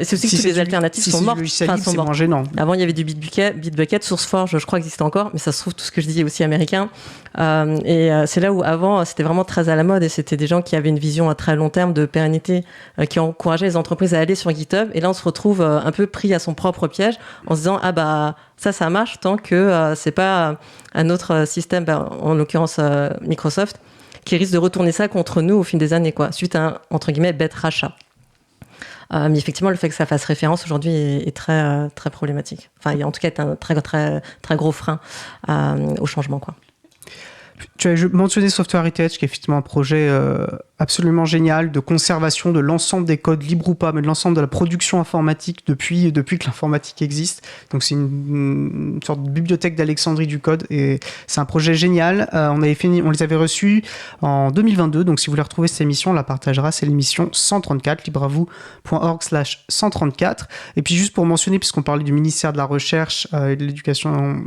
S10: Et c'est aussi que toutes les alternatives sont mortes.
S3: C'est moins gênant.
S10: Avant, il y avait du Bitbucket, SourceForge, je crois, existait encore, mais ça se trouve, tout ce que je dis est aussi américain. C'est là où, avant, c'était vraiment très à la mode et c'était des gens qui avaient une vision à très long terme de pérennité, qui encourageaient les entreprises à aller sur GitHub. Et là, on se retrouve un peu pris à son propre piège en se disant, ça marche tant que c'est pas un autre système, en l'occurrence Microsoft, qui risque de retourner ça contre nous au fil des années, suite à un, entre guillemets, bête rachat. Mais effectivement, le fait que ça fasse référence aujourd'hui est très, très problématique. Enfin, en tout cas, est un très, très, très gros frein au changement,
S3: Tu as mentionné Software Heritage, qui est effectivement un projet absolument génial de conservation de l'ensemble des codes, libres ou pas, mais de l'ensemble de la production informatique depuis que l'informatique existe. Donc c'est une sorte de bibliothèque d'Alexandrie du code et c'est un projet génial. On les avait reçus en 2022, donc si vous voulez retrouver cette émission, on la partagera, c'est l'émission 134, libreavou.org/134. Et puis juste pour mentionner, puisqu'on parlait du ministère de la Recherche et de l'éducation,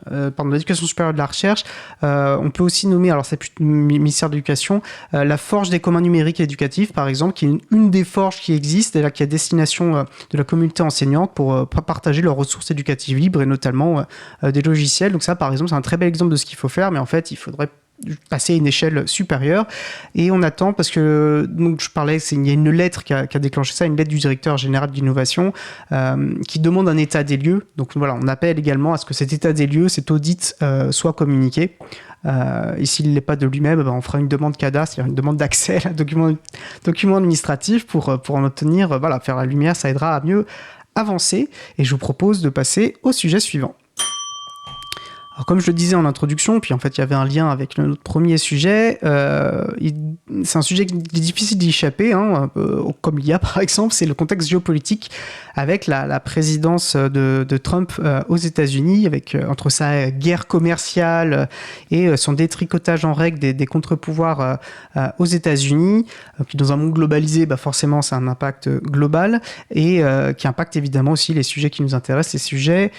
S3: de l'éducation supérieure et de la Recherche, on peut aussi nommer, alors c'est plus le ministère de l'Éducation, la Forge des communs numériques et éducatifs, par exemple, qui est une des forges qui existent, et là, qui est à destination de la communauté enseignante pour partager leurs ressources éducatives libres et notamment des logiciels. Donc ça, par exemple, c'est un très bel exemple de ce qu'il faut faire, mais en fait, il faudrait passer à une échelle supérieure et on attend parce que donc je parlais, il y a une lettre qui a déclenché ça, une lettre du directeur général d'innovation qui demande un état des lieux. Donc voilà, on appelle également à ce que cet état des lieux, cet audit soit communiqué. Et s'il ne l'est pas de lui-même, on fera une demande CADA, c'est-à-dire une demande d'accès à un document administratif pour en obtenir, faire la lumière, ça aidera à mieux avancer. Et je vous propose de passer au sujet suivant. Alors, comme je le disais en introduction, puis en fait il y avait un lien avec notre premier sujet, c'est un sujet qui est difficile d'y échapper, comme l'IA par exemple, c'est le contexte géopolitique avec la présidence de Trump aux États-Unis, avec entre sa guerre commerciale et son détricotage en règle des contre-pouvoirs aux États-Unis, qui dans un monde globalisé, forcément c'est un impact global et qui impacte évidemment aussi les sujets qui nous intéressent, les sujets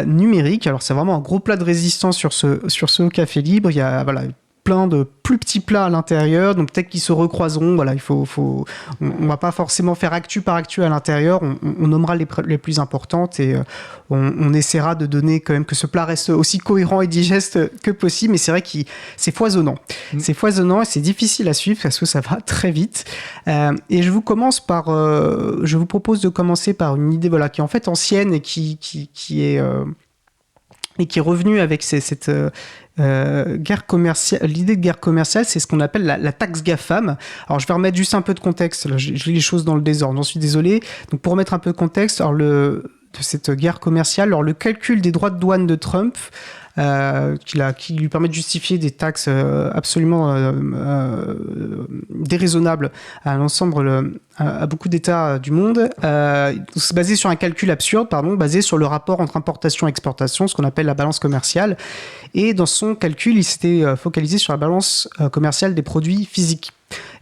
S3: numériques. Alors c'est vraiment un gros plat de résistance sur ce café libre. Il y a plein de plus petits plats à l'intérieur, donc peut-être qu'ils se recroiseront. On va pas forcément faire actu par actu à l'intérieur. On nommera les plus importantes et on essaiera de donner quand même que ce plat reste aussi cohérent et digeste que possible. Mais c'est vrai que c'est foisonnant. C'est foisonnant et c'est difficile à suivre parce que ça va très vite. Et je vous propose de commencer par une idée qui est en fait ancienne et qui est revenue avec cette guerre commerciale. L'idée de guerre commerciale, c'est ce qu'on appelle la taxe GAFAM. Alors je vais remettre juste un peu de contexte, là, je lis les choses dans le désordre, j'en suis désolé. Donc pour remettre un peu de contexte, de cette guerre commerciale, le calcul des droits de douane de Trump, qui lui permet de justifier des taxes absolument déraisonnables à l'ensemble, à beaucoup d'États du monde, basé sur un calcul absurde, basé sur le rapport entre importation et exportation, ce qu'on appelle la balance commerciale. Et dans son calcul, il s'était focalisé sur la balance commerciale des produits physiques.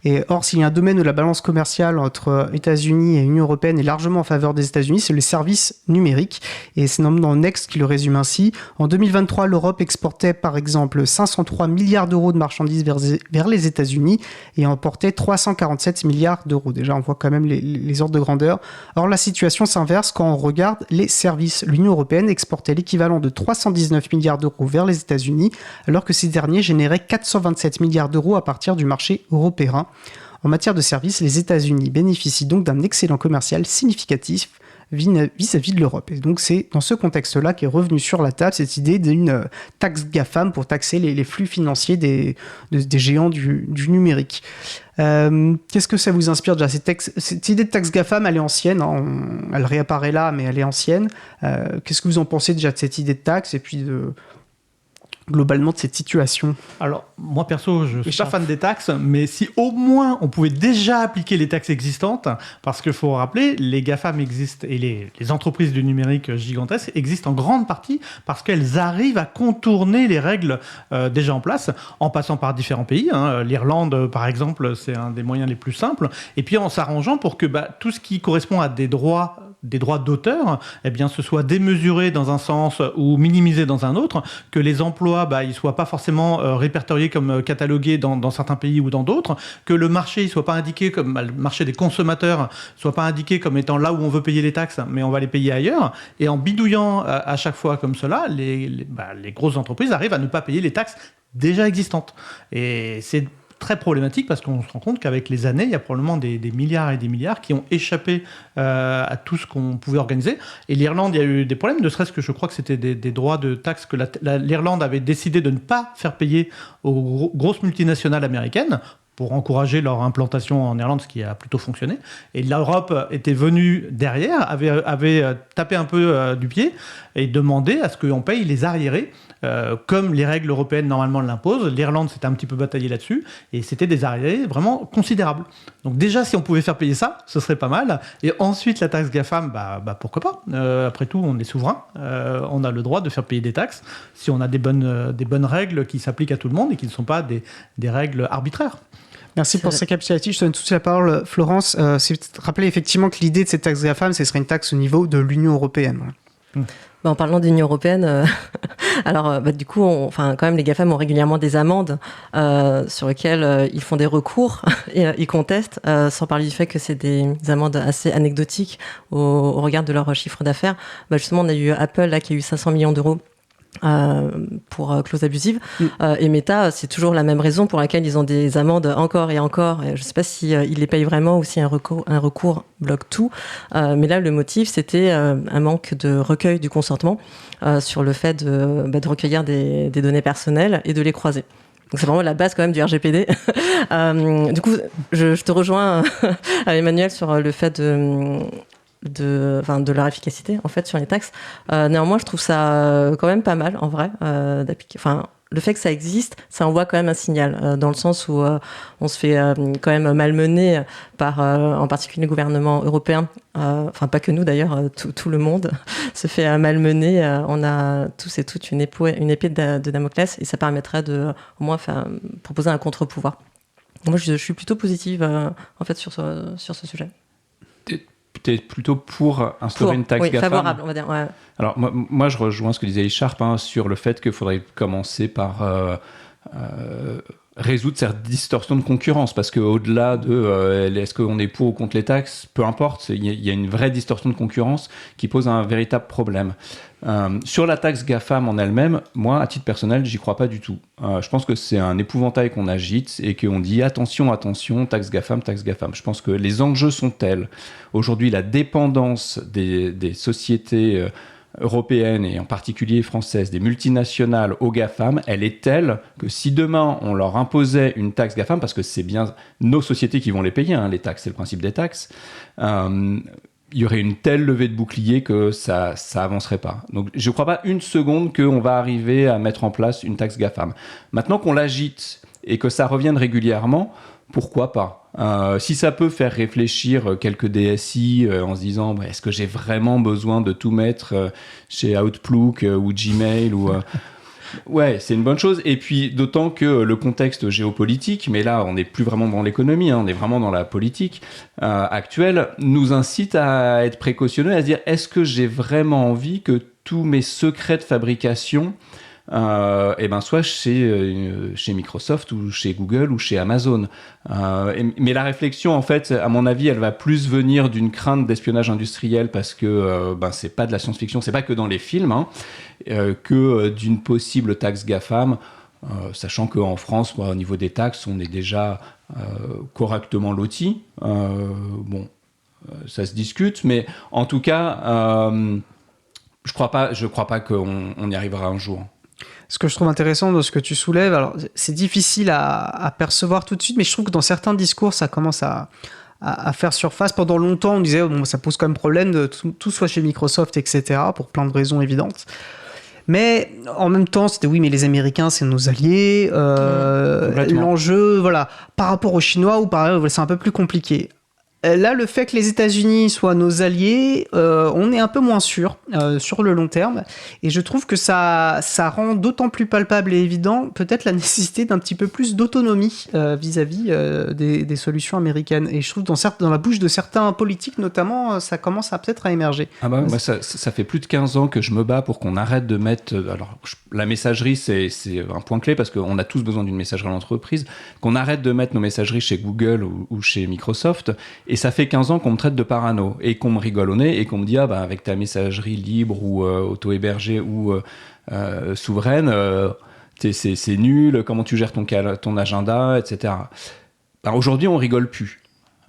S3: Et or, s'il y a un domaine où la balance commerciale entre États-Unis et Union européenne est largement en faveur des États-Unis, c'est les services numériques. Et c'est notamment dans Next qui le résume ainsi. En 2023, l'Europe exportait par exemple 503 milliards d'euros de marchandises vers les États-Unis et emportait 347 milliards d'euros. Déjà, on voit quand même les ordres de grandeur. Or, la situation s'inverse quand on regarde les services. L'Union européenne exportait l'équivalent de 319 milliards d'euros vers les États-Unis, alors que ces derniers généraient 427 milliards d'euros à partir du marché européen. terrain. En matière de services, les États-Unis bénéficient donc d'un excellent commercial significatif vis-à-vis de l'Europe. Et donc c'est dans ce contexte-là qu'est revenue sur la table cette idée d'une taxe GAFAM pour taxer les flux financiers des géants du numérique. Qu'est-ce que ça vous inspire déjà cette idée de taxe GAFAM, elle est ancienne, hein, elle réapparaît là, mais elle est ancienne. Qu'est-ce que vous en pensez déjà de cette idée de taxe et puis globalement de cette situation?
S8: Alors, moi perso, je ne suis pas fan des taxes, mais si au moins on pouvait déjà appliquer les taxes existantes, parce qu'il faut rappeler, les GAFAM existent et les entreprises du numérique gigantesques existent en grande partie parce qu'elles arrivent à contourner les règles déjà en place, en passant par différents pays. Hein. L'Irlande, par exemple, c'est un des moyens les plus simples. Et puis en s'arrangeant pour que tout ce qui correspond à des droits d'auteur, eh bien, ce soit démesuré dans un sens ou minimisé dans un autre, que les emplois ils soient pas forcément répertoriés comme catalogués dans certains pays ou dans d'autres, que le marché il soit pas indiqué comme le marché des consommateurs soit pas indiqué comme étant là où on veut payer les taxes, mais on va les payer ailleurs. Et en bidouillant à chaque fois comme cela, les grosses entreprises arrivent à ne pas payer les taxes déjà existantes. Et c'est très problématique parce qu'on se rend compte qu'avec les années, il y a probablement des milliards et des milliards qui ont échappé à tout ce qu'on pouvait organiser. Et l'Irlande, il y a eu des problèmes, ne serait-ce que je crois que c'était des droits de taxes que l'Irlande avait décidé de ne pas faire payer aux grosses multinationales américaines pour encourager leur implantation en Irlande, ce qui a plutôt fonctionné. Et l'Europe était venue derrière, avait tapé un peu du pied et demandé à ce qu'on paye les arriérés, comme les règles européennes normalement l'imposent. L'Irlande s'était un petit peu bataillée là-dessus, et c'était des arriérés vraiment considérables. Donc déjà, si on pouvait faire payer ça, ce serait pas mal. Et ensuite, la taxe GAFAM, pourquoi pas. Après tout, on est souverain, on a le droit de faire payer des taxes si on a des bonnes règles qui s'appliquent à tout le monde et qui ne sont pas des règles arbitraires.
S3: Merci pour ce récapitulatif. Je te donne tout de suite la parole, Florence. C'est rappeler effectivement que l'idée de cette taxe GAFAM, ce serait une taxe au niveau de l'Union européenne.
S10: En parlant de l'Union européenne, alors du coup, quand même, les GAFAM ont régulièrement des amendes sur lesquelles ils font des recours et ils contestent, sans parler du fait que c'est des amendes assez anecdotiques au regard de leur chiffre d'affaires. Justement, on a eu Apple là, qui a eu 500 millions d'euros pour clause abusive. Et Meta, c'est toujours la même raison pour laquelle ils ont des amendes encore et encore. Et je ne sais pas si ils les payent vraiment ou si un recours bloque tout. Mais là, le motif, c'était un manque de recueil du consentement sur le fait de recueillir des données personnelles et de les croiser. Donc c'est vraiment la base quand même du RGPD. Du coup, je te rejoins Emmanuel sur le fait de leur efficacité en fait sur les taxes. Néanmoins, je trouve ça quand même pas mal en vrai d'appliquer. Le fait que ça existe, ça envoie quand même un signal dans le sens où on se fait quand même malmener par en particulier le gouvernement européen. Pas que nous d'ailleurs, tout le monde se fait malmener. On a tous et toutes une épée de Damoclès et ça permettrait de au moins proposer un contre-pouvoir. Moi, je suis plutôt positive en fait sur ce sujet.
S9: T'es plutôt pour instaurer une taxe GAFAM.
S10: Favorable, on va dire. Ouais.
S9: Alors, moi, je rejoins ce que disait Echarp sur le fait qu'il faudrait commencer par résoudre cette distorsion de concurrence. Parce qu'au-delà de est-ce qu'on est pour ou contre les taxes, peu importe, il y a une vraie distorsion de concurrence qui pose un véritable problème. Sur la taxe GAFAM en elle-même, moi, à titre personnel, j'y crois pas du tout. Je pense que c'est un épouvantail qu'on agite et qu'on dit attention, taxe GAFAM. Je pense que les enjeux sont tels. Aujourd'hui, la dépendance des sociétés européennes et en particulier françaises, des multinationales aux GAFAM, elle est telle que si demain on leur imposait une taxe GAFAM, parce que c'est bien nos sociétés qui vont les payer, les taxes, c'est le principe des taxes, il y aurait une telle levée de bouclier que ça avancerait pas. Donc je ne crois pas une seconde qu'on va arriver à mettre en place une taxe GAFAM. Maintenant qu'on l'agite et que ça revienne régulièrement, pourquoi pas ? Si ça peut faire réfléchir quelques DSI en se disant est-ce que j'ai vraiment besoin de tout mettre chez Outlook ou Gmail ou ouais, c'est une bonne chose. Et puis d'autant que le contexte géopolitique, mais là on n'est plus vraiment dans l'économie, on est vraiment dans la politique actuelle, nous incite à être précautionneux, à se dire est-ce que j'ai vraiment envie que tous mes secrets de fabrication soit chez Microsoft ou chez Google ou chez Amazon. Mais la réflexion, en fait, à mon avis, elle va plus venir d'une crainte d'espionnage industriel parce que c'est pas de la science-fiction, c'est pas que dans les films, que d'une possible taxe GAFAM, sachant qu'en France, au niveau des taxes, on est déjà correctement lotis. Ça se discute, mais en tout cas, je crois pas qu'on y arrivera un jour.
S3: Ce que je trouve intéressant dans ce que tu soulèves, alors c'est difficile à percevoir tout de suite, mais je trouve que dans certains discours, ça commence à faire surface. Pendant longtemps, on disait ça pose quand même problème de tout soit chez Microsoft, etc., pour plein de raisons évidentes. Mais en même temps, c'était oui, mais les Américains, c'est nos alliés. L'enjeu, voilà, par rapport aux Chinois, c'est un peu plus compliqué. Là, le fait que les États-Unis soient nos alliés, on est un peu moins sûr sur le long terme. Et je trouve que ça rend d'autant plus palpable et évident peut-être la nécessité d'un petit peu plus d'autonomie vis-à-vis des solutions américaines. Et je trouve dans la bouche de certains politiques, notamment, ça commence peut-être à émerger.
S9: Moi, ça fait plus de 15 ans que je me bats pour qu'on arrête de mettre... la messagerie, c'est un point clé parce qu'on a tous besoin d'une messagerie en entreprise. Qu'on arrête de mettre nos messageries chez Google ou chez Microsoft. Et ça fait 15 ans qu'on me traite de parano et qu'on me rigole au nez et qu'on me dit avec ta messagerie libre ou auto-hébergée ou souveraine, c'est nul, comment tu gères ton agenda, etc. Aujourd'hui, on rigole plus.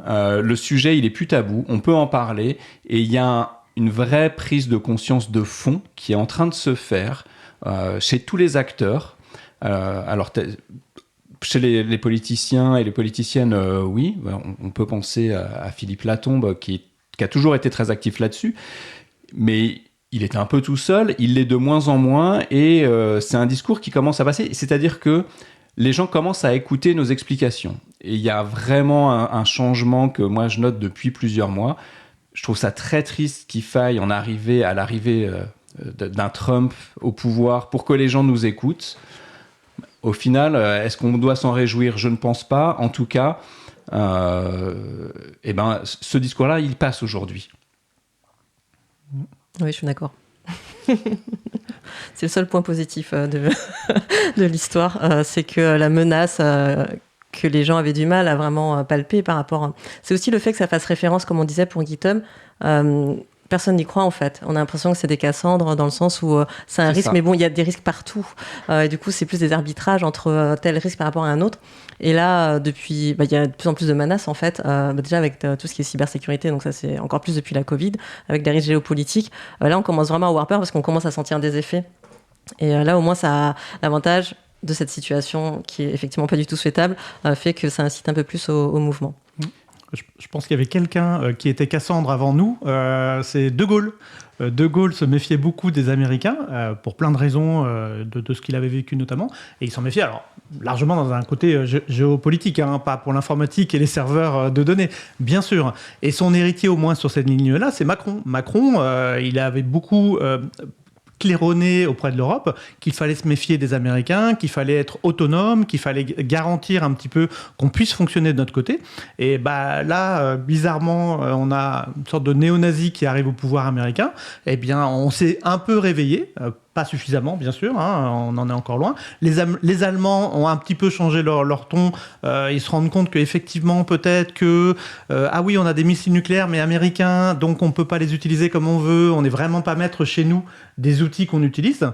S9: Le sujet, il est plus tabou, on peut en parler et il y a une vraie prise de conscience de fond qui est en train de se faire chez tous les acteurs. Chez les politiciens et les politiciennes, oui, on peut penser à Philippe Latombe qui a toujours été très actif là-dessus, mais il était un peu tout seul, il l'est de moins en moins, et c'est un discours qui commence à passer, c'est-à-dire que les gens commencent à écouter nos explications. Et il y a vraiment un changement que moi je note depuis plusieurs mois. Je trouve ça très triste qu'il faille en arriver à l'arrivée d'un Trump au pouvoir pour que les gens nous écoutent. Au final, est-ce qu'on doit s'en réjouir ? Je ne pense pas. En tout cas, ce discours-là, il passe aujourd'hui.
S10: Oui, je suis d'accord. C'est le seul point positif de l'histoire. C'est que la menace que les gens avaient du mal à vraiment palper par rapport... C'est aussi le fait que ça fasse référence, comme on disait pour GitHub, personne n'y croit en fait. On a l'impression que c'est des Cassandres dans le sens où c'est un risque, mais bon, il y a des risques partout. Et du coup, c'est plus des arbitrages entre tel risque par rapport à un autre. Et là, depuis, il y a de plus en plus de menaces en fait. Déjà avec tout ce qui est cybersécurité, donc ça c'est encore plus depuis la Covid, avec des risques géopolitiques. Là, on commence vraiment à avoir peur parce qu'on commence à sentir des effets. Et là, au moins, ça a l'avantage de cette situation qui est effectivement pas du tout souhaitable, fait que ça incite un peu plus au mouvement.
S8: Je pense qu'il y avait quelqu'un qui était Cassandre avant nous, c'est De Gaulle. De Gaulle se méfiait beaucoup des Américains, pour plein de raisons, de ce qu'il avait vécu notamment, et il s'en méfiait alors largement dans un côté géopolitique, pas pour l'informatique et les serveurs de données, bien sûr. Et son héritier, au moins sur cette ligne-là, c'est Macron. Macron, il avait beaucoup... claironné auprès de l'Europe qu'il fallait se méfier des Américains, qu'il fallait être autonome, qu'il fallait garantir un petit peu qu'on puisse fonctionner de notre côté. Et là, bizarrement, on a une sorte de néo-nazi qui arrive au pouvoir américain. Eh bien, on s'est un peu réveillé. Pas suffisamment, bien sûr, on en est encore loin. Les Allemands ont un petit peu changé leur ton. Ils se rendent compte qu'effectivement, peut-être que... oui, on a des missiles nucléaires, mais américains, donc on ne peut pas les utiliser comme on veut. On n'est vraiment pas maître chez nous des outils qu'on utilise.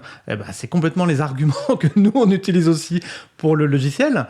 S8: C'est complètement les arguments que nous, on utilise aussi pour le logiciel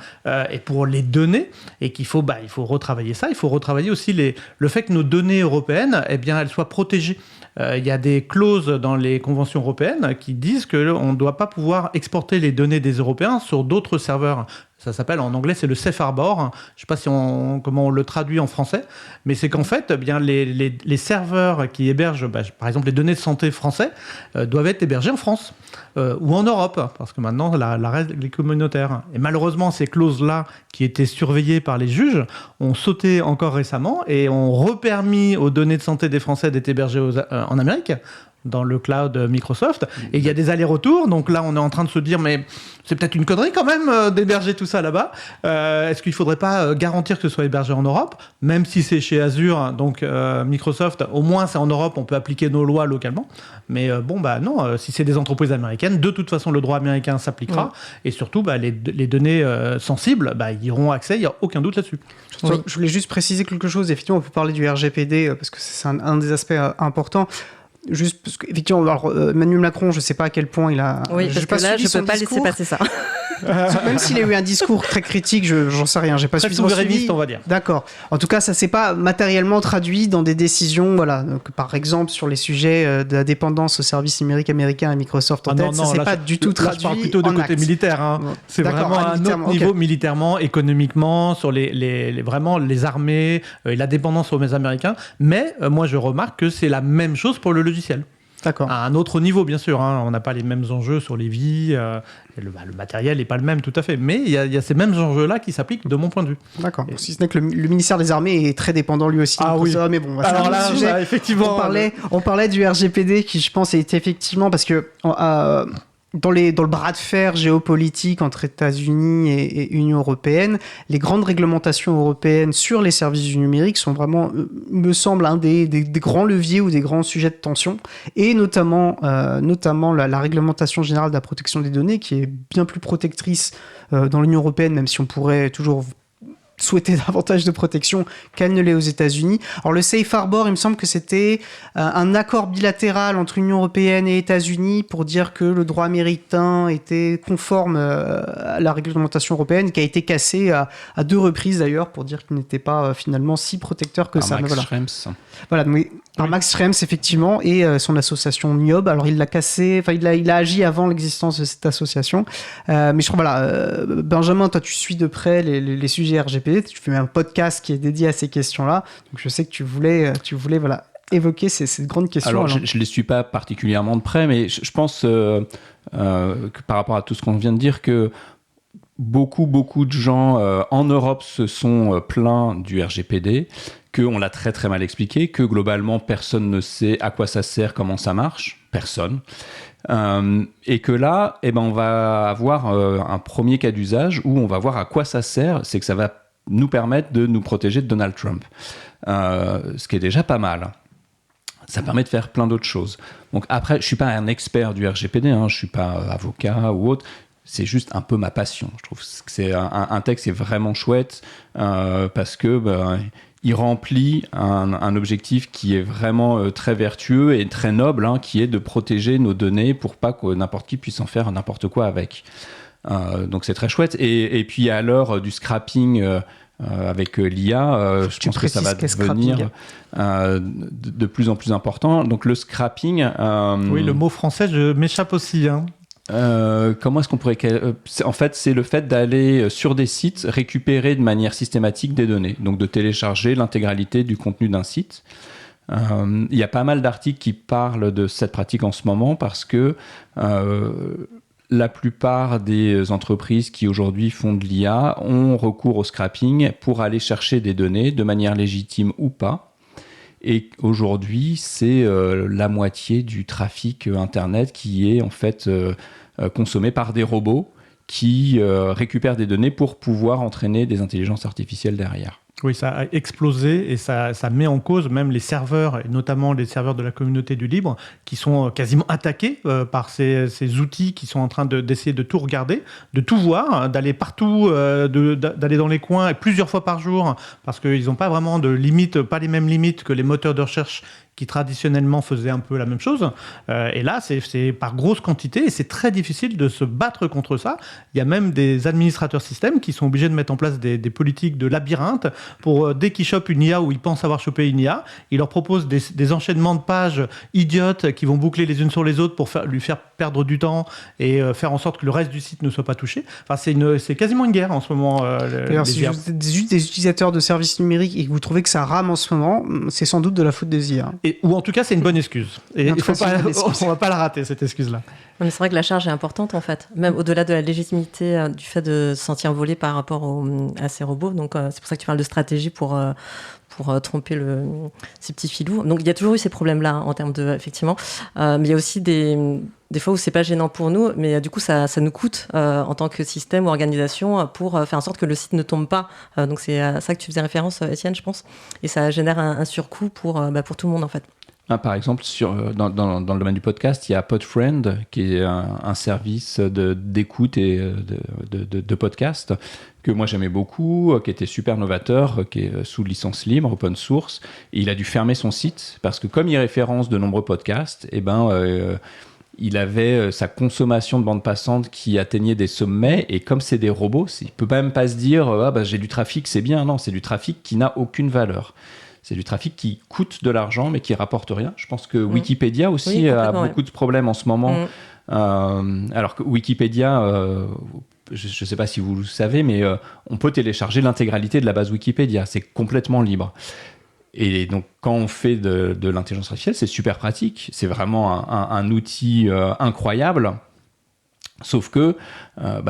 S8: et pour les données. Et qu'il faut, il faut retravailler ça. Il faut retravailler aussi le fait que nos données européennes, elles soient protégées. Il y a des clauses dans les conventions européennes qui disent qu'on ne doit pas pouvoir exporter les données des Européens sur d'autres serveurs. Ça s'appelle, en anglais, c'est le Safe Harbor. Je ne sais pas comment on le traduit en français, mais c'est qu'en fait, les serveurs qui hébergent, par exemple, les données de santé français, doivent être hébergés en France ou en Europe, parce que maintenant, la règle est communautaire. Et malheureusement, ces clauses-là, qui étaient surveillées par les juges, ont sauté encore récemment et ont repermis aux données de santé des Français d'être hébergées en Amérique, dans le cloud Microsoft, et il y a des allers-retours, donc là on est en train de se dire mais c'est peut-être une connerie quand même d'héberger tout ça là-bas, est-ce qu'il ne faudrait pas garantir que ce soit hébergé en Europe, même si c'est chez Azure, donc Microsoft, au moins c'est en Europe, on peut appliquer nos lois localement, mais non, si c'est des entreprises américaines, de toute façon le droit américain s'appliquera, et surtout les données sensibles, ils y auront accès, il n'y a aucun doute là-dessus.
S3: Oui. Je voulais juste préciser quelque chose, effectivement on peut parler du RGPD, parce que c'est un des aspects importants. Juste parce qu'effectivement, Emmanuel Macron, je ne sais pas à quel point il a...
S10: Oui, parce que là, je ne peux pas laisser passer ça.
S3: Même s'il a eu un discours très critique, j'en sais rien, j'ai pas
S8: Très
S3: suffisamment
S8: souverainiste,
S3: suivi.
S8: on va dire.
S3: D'accord. En tout cas, ça s'est pas matériellement traduit dans des décisions, voilà. Donc, par exemple, sur les sujets de la dépendance au service numérique américain à Microsoft en tête, ça s'est pas du tout traduit.
S8: Je parle plutôt de côté militaire. Hein.
S3: Bon.
S8: C'est vraiment à un autre niveau militairement, économiquement, sur vraiment les armées et la dépendance aux Américains. Mais moi, je remarque que c'est la même chose pour le logiciel.
S3: D'accord.
S8: À un autre niveau, bien sûr. Hein. On n'a pas les mêmes enjeux sur les vies. Le matériel n'est pas le même, tout à fait. Mais il y a ces mêmes enjeux-là qui s'appliquent de mon point de vue.
S3: D'accord. Si ce n'est que le ministère des Armées est très dépendant lui aussi.
S8: Ah oui.
S3: Mais bon,
S8: alors là, sujet. Effectivement.
S3: On parlait du RGPD qui, je pense, est effectivement parce que dans le bras de fer géopolitique entre États-Unis et Union européenne, les grandes réglementations européennes sur les services du numérique sont vraiment, me semble, un des grands leviers ou des grands sujets de tension, et notamment la réglementation générale de la protection des données, qui est bien plus protectrice dans l'Union européenne, même si on pourrait toujours souhaiter davantage de protection qu'elle ne l'est aux États-Unis. Alors le Safe Harbor, il me semble que c'était un accord bilatéral entre Union européenne et États-Unis pour dire que le droit américain était conforme à la réglementation européenne, qui a été cassé à 2 reprises d'ailleurs pour dire qu'il n'était pas finalement si protecteur que
S9: par
S3: ça.
S9: Max
S3: Voilà.
S9: Schrems.
S3: Voilà, par Max Schrems effectivement, et son association NIOB. Alors il l'a cassé, enfin il a agi avant l'existence de cette association. Mais je crois, voilà, Benjamin, toi tu suis de près les sujets RGPD. Tu fais un podcast qui est dédié à ces questions-là. Donc je sais que tu voulais voilà, évoquer ces grandes questions.
S9: Alors je ne les suis pas particulièrement de près, mais je pense que par rapport à tout ce qu'on vient de dire, que beaucoup de gens en Europe se sont plaints du RGPD, qu'on l'a très très mal expliqué, que globalement personne ne sait à quoi ça sert, comment ça marche, personne. Et que là, on va avoir un premier cas d'usage où on va voir à quoi ça sert, c'est que ça va nous permettre de nous protéger de Donald Trump. Ce qui est déjà pas mal. Ça permet de faire plein d'autres choses. Donc après, je ne suis pas un expert du RGPD, je ne suis pas avocat ou autre, c'est juste un peu ma passion. Je trouve que c'est un texte qui est vraiment chouette parce que il remplit un objectif qui est vraiment très vertueux et très noble, qui est de protéger nos données pour pas que n'importe qui puisse en faire n'importe quoi avec. Donc c'est très chouette. Et puis à l'heure du scrapping avec l'IA, je pense que ça va devenir de plus en plus important. Donc le scrapping...
S8: Oui, le mot français m'échappe aussi.
S9: Comment est-ce qu'on pourrait... En fait, c'est le fait d'aller sur des sites récupérer de manière systématique des données. Donc de télécharger l'intégralité du contenu d'un site. Il y a pas mal d'articles qui parlent de cette pratique en ce moment parce que la plupart des entreprises qui aujourd'hui font de l'IA ont recours au scrapping pour aller chercher des données de manière légitime ou pas. Et aujourd'hui, c'est la moitié du trafic Internet qui est en fait consommé par des robots qui récupèrent des données pour pouvoir entraîner des intelligences artificielles derrière.
S8: Oui, ça a explosé et ça met en cause même les serveurs, et notamment les serveurs de la communauté du libre, qui sont quasiment attaqués par ces outils qui sont en train d'essayer de tout regarder, de tout voir, d'aller partout, d'aller dans les coins plusieurs fois par jour, parce qu'ils n'ont pas vraiment de limites, pas les mêmes limites que les moteurs de recherche qui traditionnellement faisaient un peu la même chose. Et là, c'est par grosse quantité et c'est très difficile de se battre contre ça. Il y a même des administrateurs systèmes qui sont obligés de mettre en place des politiques de labyrinthe pour, dès qu'ils chopent une IA ou ils pensent avoir chopé une IA, ils leur proposent des enchaînements de pages idiotes qui vont boucler les unes sur les autres pour lui faire perdre du temps et faire en sorte que le reste du site ne soit pas touché. Enfin, c'est quasiment une guerre en ce moment.
S3: D'ailleurs, si vous êtes des utilisateurs de services numériques et que vous trouvez que ça rame en ce moment, c'est sans doute de la faute des IA.
S8: Ou en tout cas, c'est une bonne excuse. Et on ne va pas la rater, cette excuse-là.
S10: Mais c'est vrai que la charge est importante, en fait. Même au-delà de la légitimité du fait de se sentir volé par rapport à ces robots. Donc, c'est pour ça que tu parles de stratégie pour tromper ces petits filous. Donc, il y a toujours eu ces problèmes-là, en termes de... Effectivement. Mais il y a aussi des fois où c'est pas gênant pour nous, mais du coup, ça nous coûte en tant que système ou organisation pour faire en sorte que le site ne tombe pas. Donc, c'est à ça que tu faisais référence, Étienne, je pense. Et ça génère un surcoût pour tout le monde, en fait.
S9: Par exemple, dans le domaine du podcast, il y a Podfriend, qui est un service d'écoute et de podcast que moi j'aimais beaucoup, qui était super novateur, qui est sous licence libre, open source. Et il a dû fermer son site parce que comme il référence de nombreux podcasts, il avait sa consommation de bande passante qui atteignait des sommets, et comme c'est des robots, il peut même pas se dire j'ai du trafic, c'est bien. Non, c'est du trafic qui n'a aucune valeur. C'est du trafic qui coûte de l'argent mais qui rapporte rien. Je pense que Wikipédia aussi a beaucoup de problèmes en ce moment. Alors que Wikipédia, je ne sais pas si vous le savez, mais on peut télécharger l'intégralité de la base Wikipédia. C'est complètement libre. Et donc, quand on fait de l'intelligence artificielle, c'est super pratique. C'est vraiment un outil incroyable. Sauf que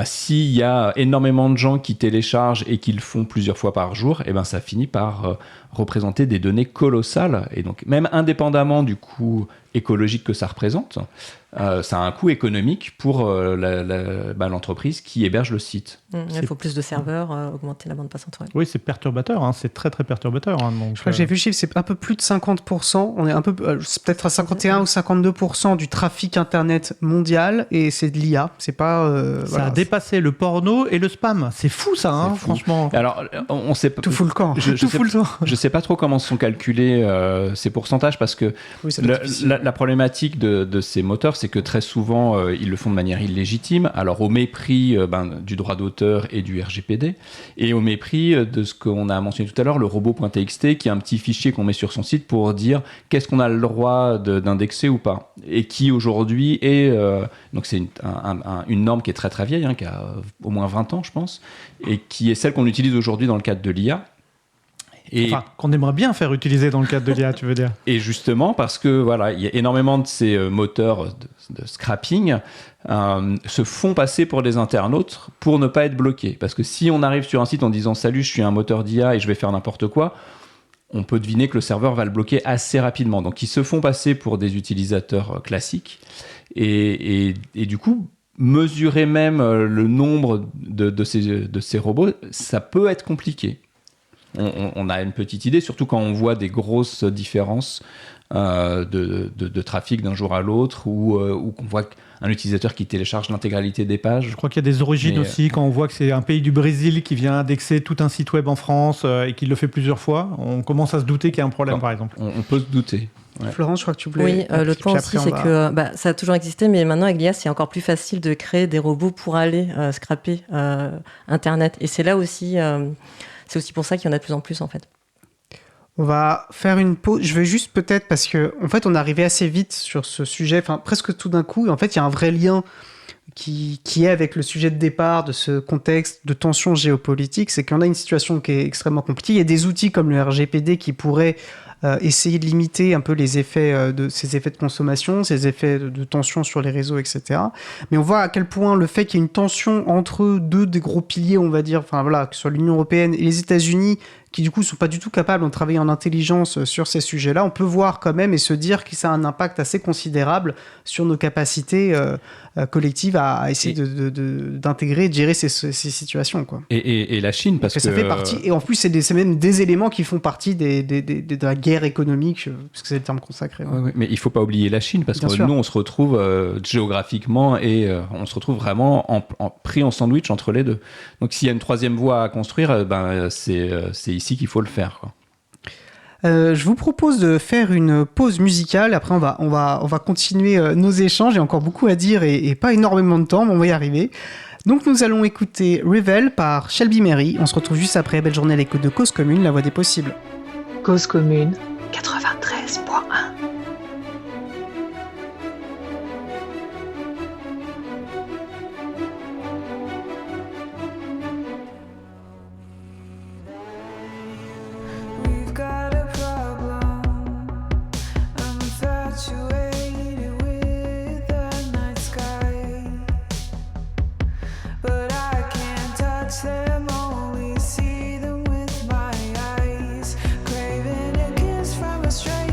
S9: s'il y a énormément de gens qui téléchargent et qui le font plusieurs fois par jour, ça finit par représenter des données colossales. Et donc, même indépendamment du coût écologique que ça représente, ça a un coût économique pour l'entreprise qui héberge le site.
S10: Il faut plus de serveurs, augmenter la bande passante. Ouais.
S8: Oui, c'est perturbateur, c'est très très perturbateur. Donc,
S3: je crois que j'ai vu le chiffre, c'est un peu plus de 50%, on est un peu, c'est peut-être à 51 ou 52% du trafic internet mondial, et c'est de l'IA, c'est pas...
S8: ça a dépassé le porno et le spam, c'est fou ça,
S9: fou.
S8: Franchement.
S9: Alors, on sait
S3: tout fout le camp.
S9: Je sais pas trop comment sont calculés ces pourcentages, parce que la problématique de ces moteurs, c'est que très souvent, ils le font de manière illégitime, alors au mépris du droit d'auteur et du RGPD, et au mépris de ce qu'on a mentionné tout à l'heure, le robot.txt, qui est un petit fichier qu'on met sur son site pour dire qu'est-ce qu'on a le droit d'indexer ou pas, et qui aujourd'hui est... donc c'est une norme qui est très très vieille, qui a au moins 20 ans, je pense, et qui est celle qu'on utilise aujourd'hui dans le cadre de l'IA.
S8: Enfin, qu'on aimerait bien faire utiliser dans le cadre de l'IA, tu veux dire.
S9: Et justement, parce que il y a énormément de ces moteurs de scrapping se font passer pour des internautes pour ne pas être bloqués. Parce que si on arrive sur un site en disant « Salut, je suis un moteur d'IA et je vais faire n'importe quoi », on peut deviner que le serveur va le bloquer assez rapidement. Donc, ils se font passer pour des utilisateurs classiques. Et du coup, mesurer même le nombre de ces robots, ça peut être compliqué. On a une petite idée, surtout quand on voit des grosses différences de trafic d'un jour à l'autre, ou qu'on voit un utilisateur qui télécharge l'intégralité des pages.
S8: Je crois qu'il y a des origines aussi, quand on voit que c'est un pays du Brésil qui vient indexer tout un site web en France et qui le fait plusieurs fois, on commence à se douter qu'il y a un problème, par exemple.
S9: On peut se douter.
S3: Ouais. Florence, je crois que tu voulais...
S10: Oui, l'autre point aussi, c'est que ça a toujours existé, mais maintenant avec l'IA, c'est encore plus facile de créer des robots pour aller scraper Internet. Et c'est là aussi... c'est aussi pour ça qu'il y en a de plus en plus, en fait.
S3: On va faire une pause. Je vais juste peut-être, parce que en fait, on est arrivé assez vite sur ce sujet, presque tout d'un coup. Et en fait, il y a un vrai lien qui est avec le sujet de départ de ce contexte de tension géopolitique. C'est qu'on a une situation qui est extrêmement compliquée. Il y a des outils comme le RGPD qui pourraient essayer de limiter un peu les effets ces effets de consommation, ces effets de tension sur les réseaux, etc. Mais on voit à quel point le fait qu'il y ait une tension entre deux des gros piliers, on va dire, que ce soit l'Union européenne et les États-Unis, qui du coup sont pas du tout capables de travailler en intelligence sur ces sujets-là, on peut voir quand même et se dire que ça a un impact assez considérable sur nos capacités collectives à essayer d'intégrer et de gérer ces situations, quoi.
S9: Et la Chine, parce que
S3: ça fait partie, et en plus c'est même des éléments qui font partie de la guerre économique, parce que c'est le terme consacré. Ouais.
S9: Ouais, mais il faut pas oublier la Chine, parce que nous on se retrouve géographiquement et on se retrouve vraiment pris en sandwich entre les deux. Donc s'il y a une troisième voie à construire, c'est ici qu'il faut le faire, quoi.
S3: Je vous propose de faire une pause musicale. Après, on va continuer nos échanges. Il y a encore beaucoup à dire et pas énormément de temps, mais on va y arriver. Donc, nous allons écouter Revel par Shelby Mary. On se retrouve juste après. Belle journée à l'écoute de Cause Commune, la voix des possibles.
S5: Cause Commune 93.1.
S11: Craving a kiss from a stranger.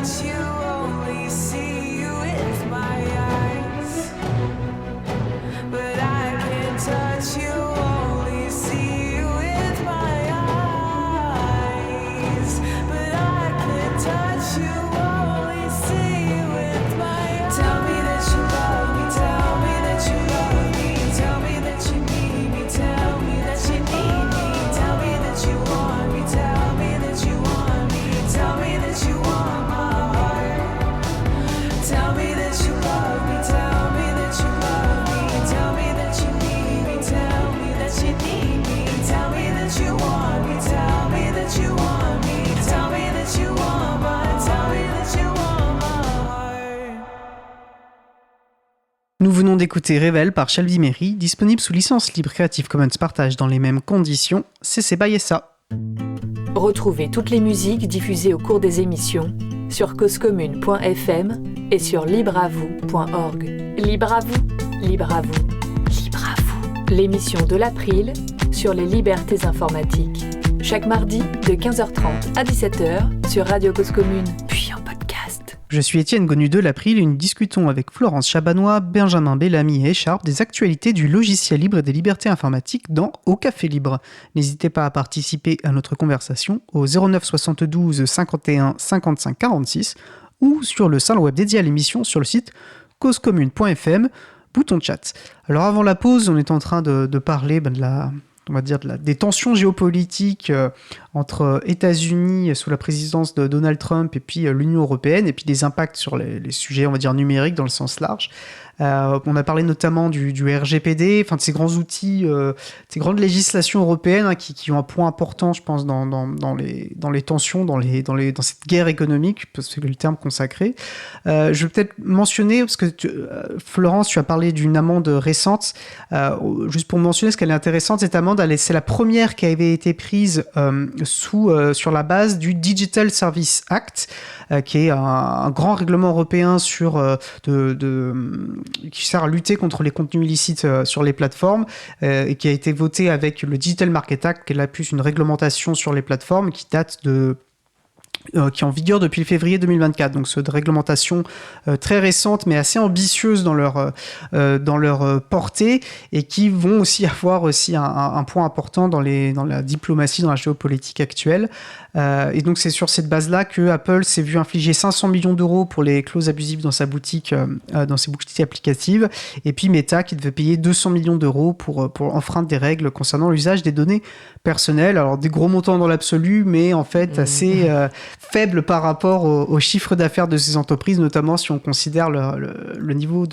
S11: touch you, only see you with my eyes. But I can touch you, only see you with my eyes. But I can touch you, only see you with my eyes. Tell me that you love me, tell me that you love me. Tell me that you need me, tell me that you need me. Tell me that you want me, tell me that you want me. Tell me that you want my heart. Tell me that you love me, tell me that you love me. Tell me that you need me, tell me that you need me. Tell me that you want me, tell me that you want me. Tell me that you want my, tell me that you want my heart.
S3: Nous venons d'écouter Revel par Shelby Merry, disponible sous licence libre Creative Commons Partage dans les mêmes conditions, CC BY SA.
S5: Retrouvez toutes les musiques diffusées au cours des émissions sur causecommune.fm et sur libreavou.org. Libre à vous, libre à vous, libre à vous. L'émission de l'April sur les libertés informatiques. Chaque mardi de 15h30 à 17h sur Radio Cause Commune, puis en podcast.
S3: Je suis Étienne Gonu de l'April et nous discutons avec Florence Chabanois, Benjamin Bellamy et Echarpe des actualités du logiciel libre et des libertés informatiques dans Au Café Libre. N'hésitez pas à participer à notre conversation au 09 72 51 55 46 ou sur le salon web dédié à l'émission sur le site causecommune.fm, bouton chat. Alors avant la pause, on est en train de parler des tensions géopolitiques entre États-Unis sous la présidence de Donald Trump et puis l'Union européenne, et puis des impacts sur les sujets, on va dire, numériques dans le sens large. On a parlé notamment du RGPD, enfin de ces grands outils, ces grandes législations européennes qui ont un point important, je pense, dans les tensions, dans cette guerre économique, parce que c'est le terme consacré. Je vais peut-être mentionner, parce que Florence, tu as parlé d'une amende récente, juste pour mentionner ce qu'elle est intéressante, cette amende, c'est la première qui avait été prise sur la base du Digital Service Act, qui est un grand règlement européen qui sert à lutter contre les contenus illicites sur les plateformes et qui a été voté avec le Digital Market Act, qui est là plus une réglementation sur les plateformes qui date qui est en vigueur depuis le février 2024. Donc c'est une réglementation très récente mais assez ambitieuse dans leur portée et qui vont aussi avoir aussi un point important dans la diplomatie, dans la géopolitique actuelle. Et donc c'est sur cette base-là que Apple s'est vu infliger 500 millions d'euros pour les clauses abusives dans sa boutique, dans ses boutiques applicatives, et puis Meta qui devait payer 200 millions d'euros pour enfreindre des règles concernant l'usage des données personnelles. Alors des gros montants dans l'absolu, mais en fait assez faible par rapport au chiffre d'affaires de ces entreprises, notamment si on considère le niveau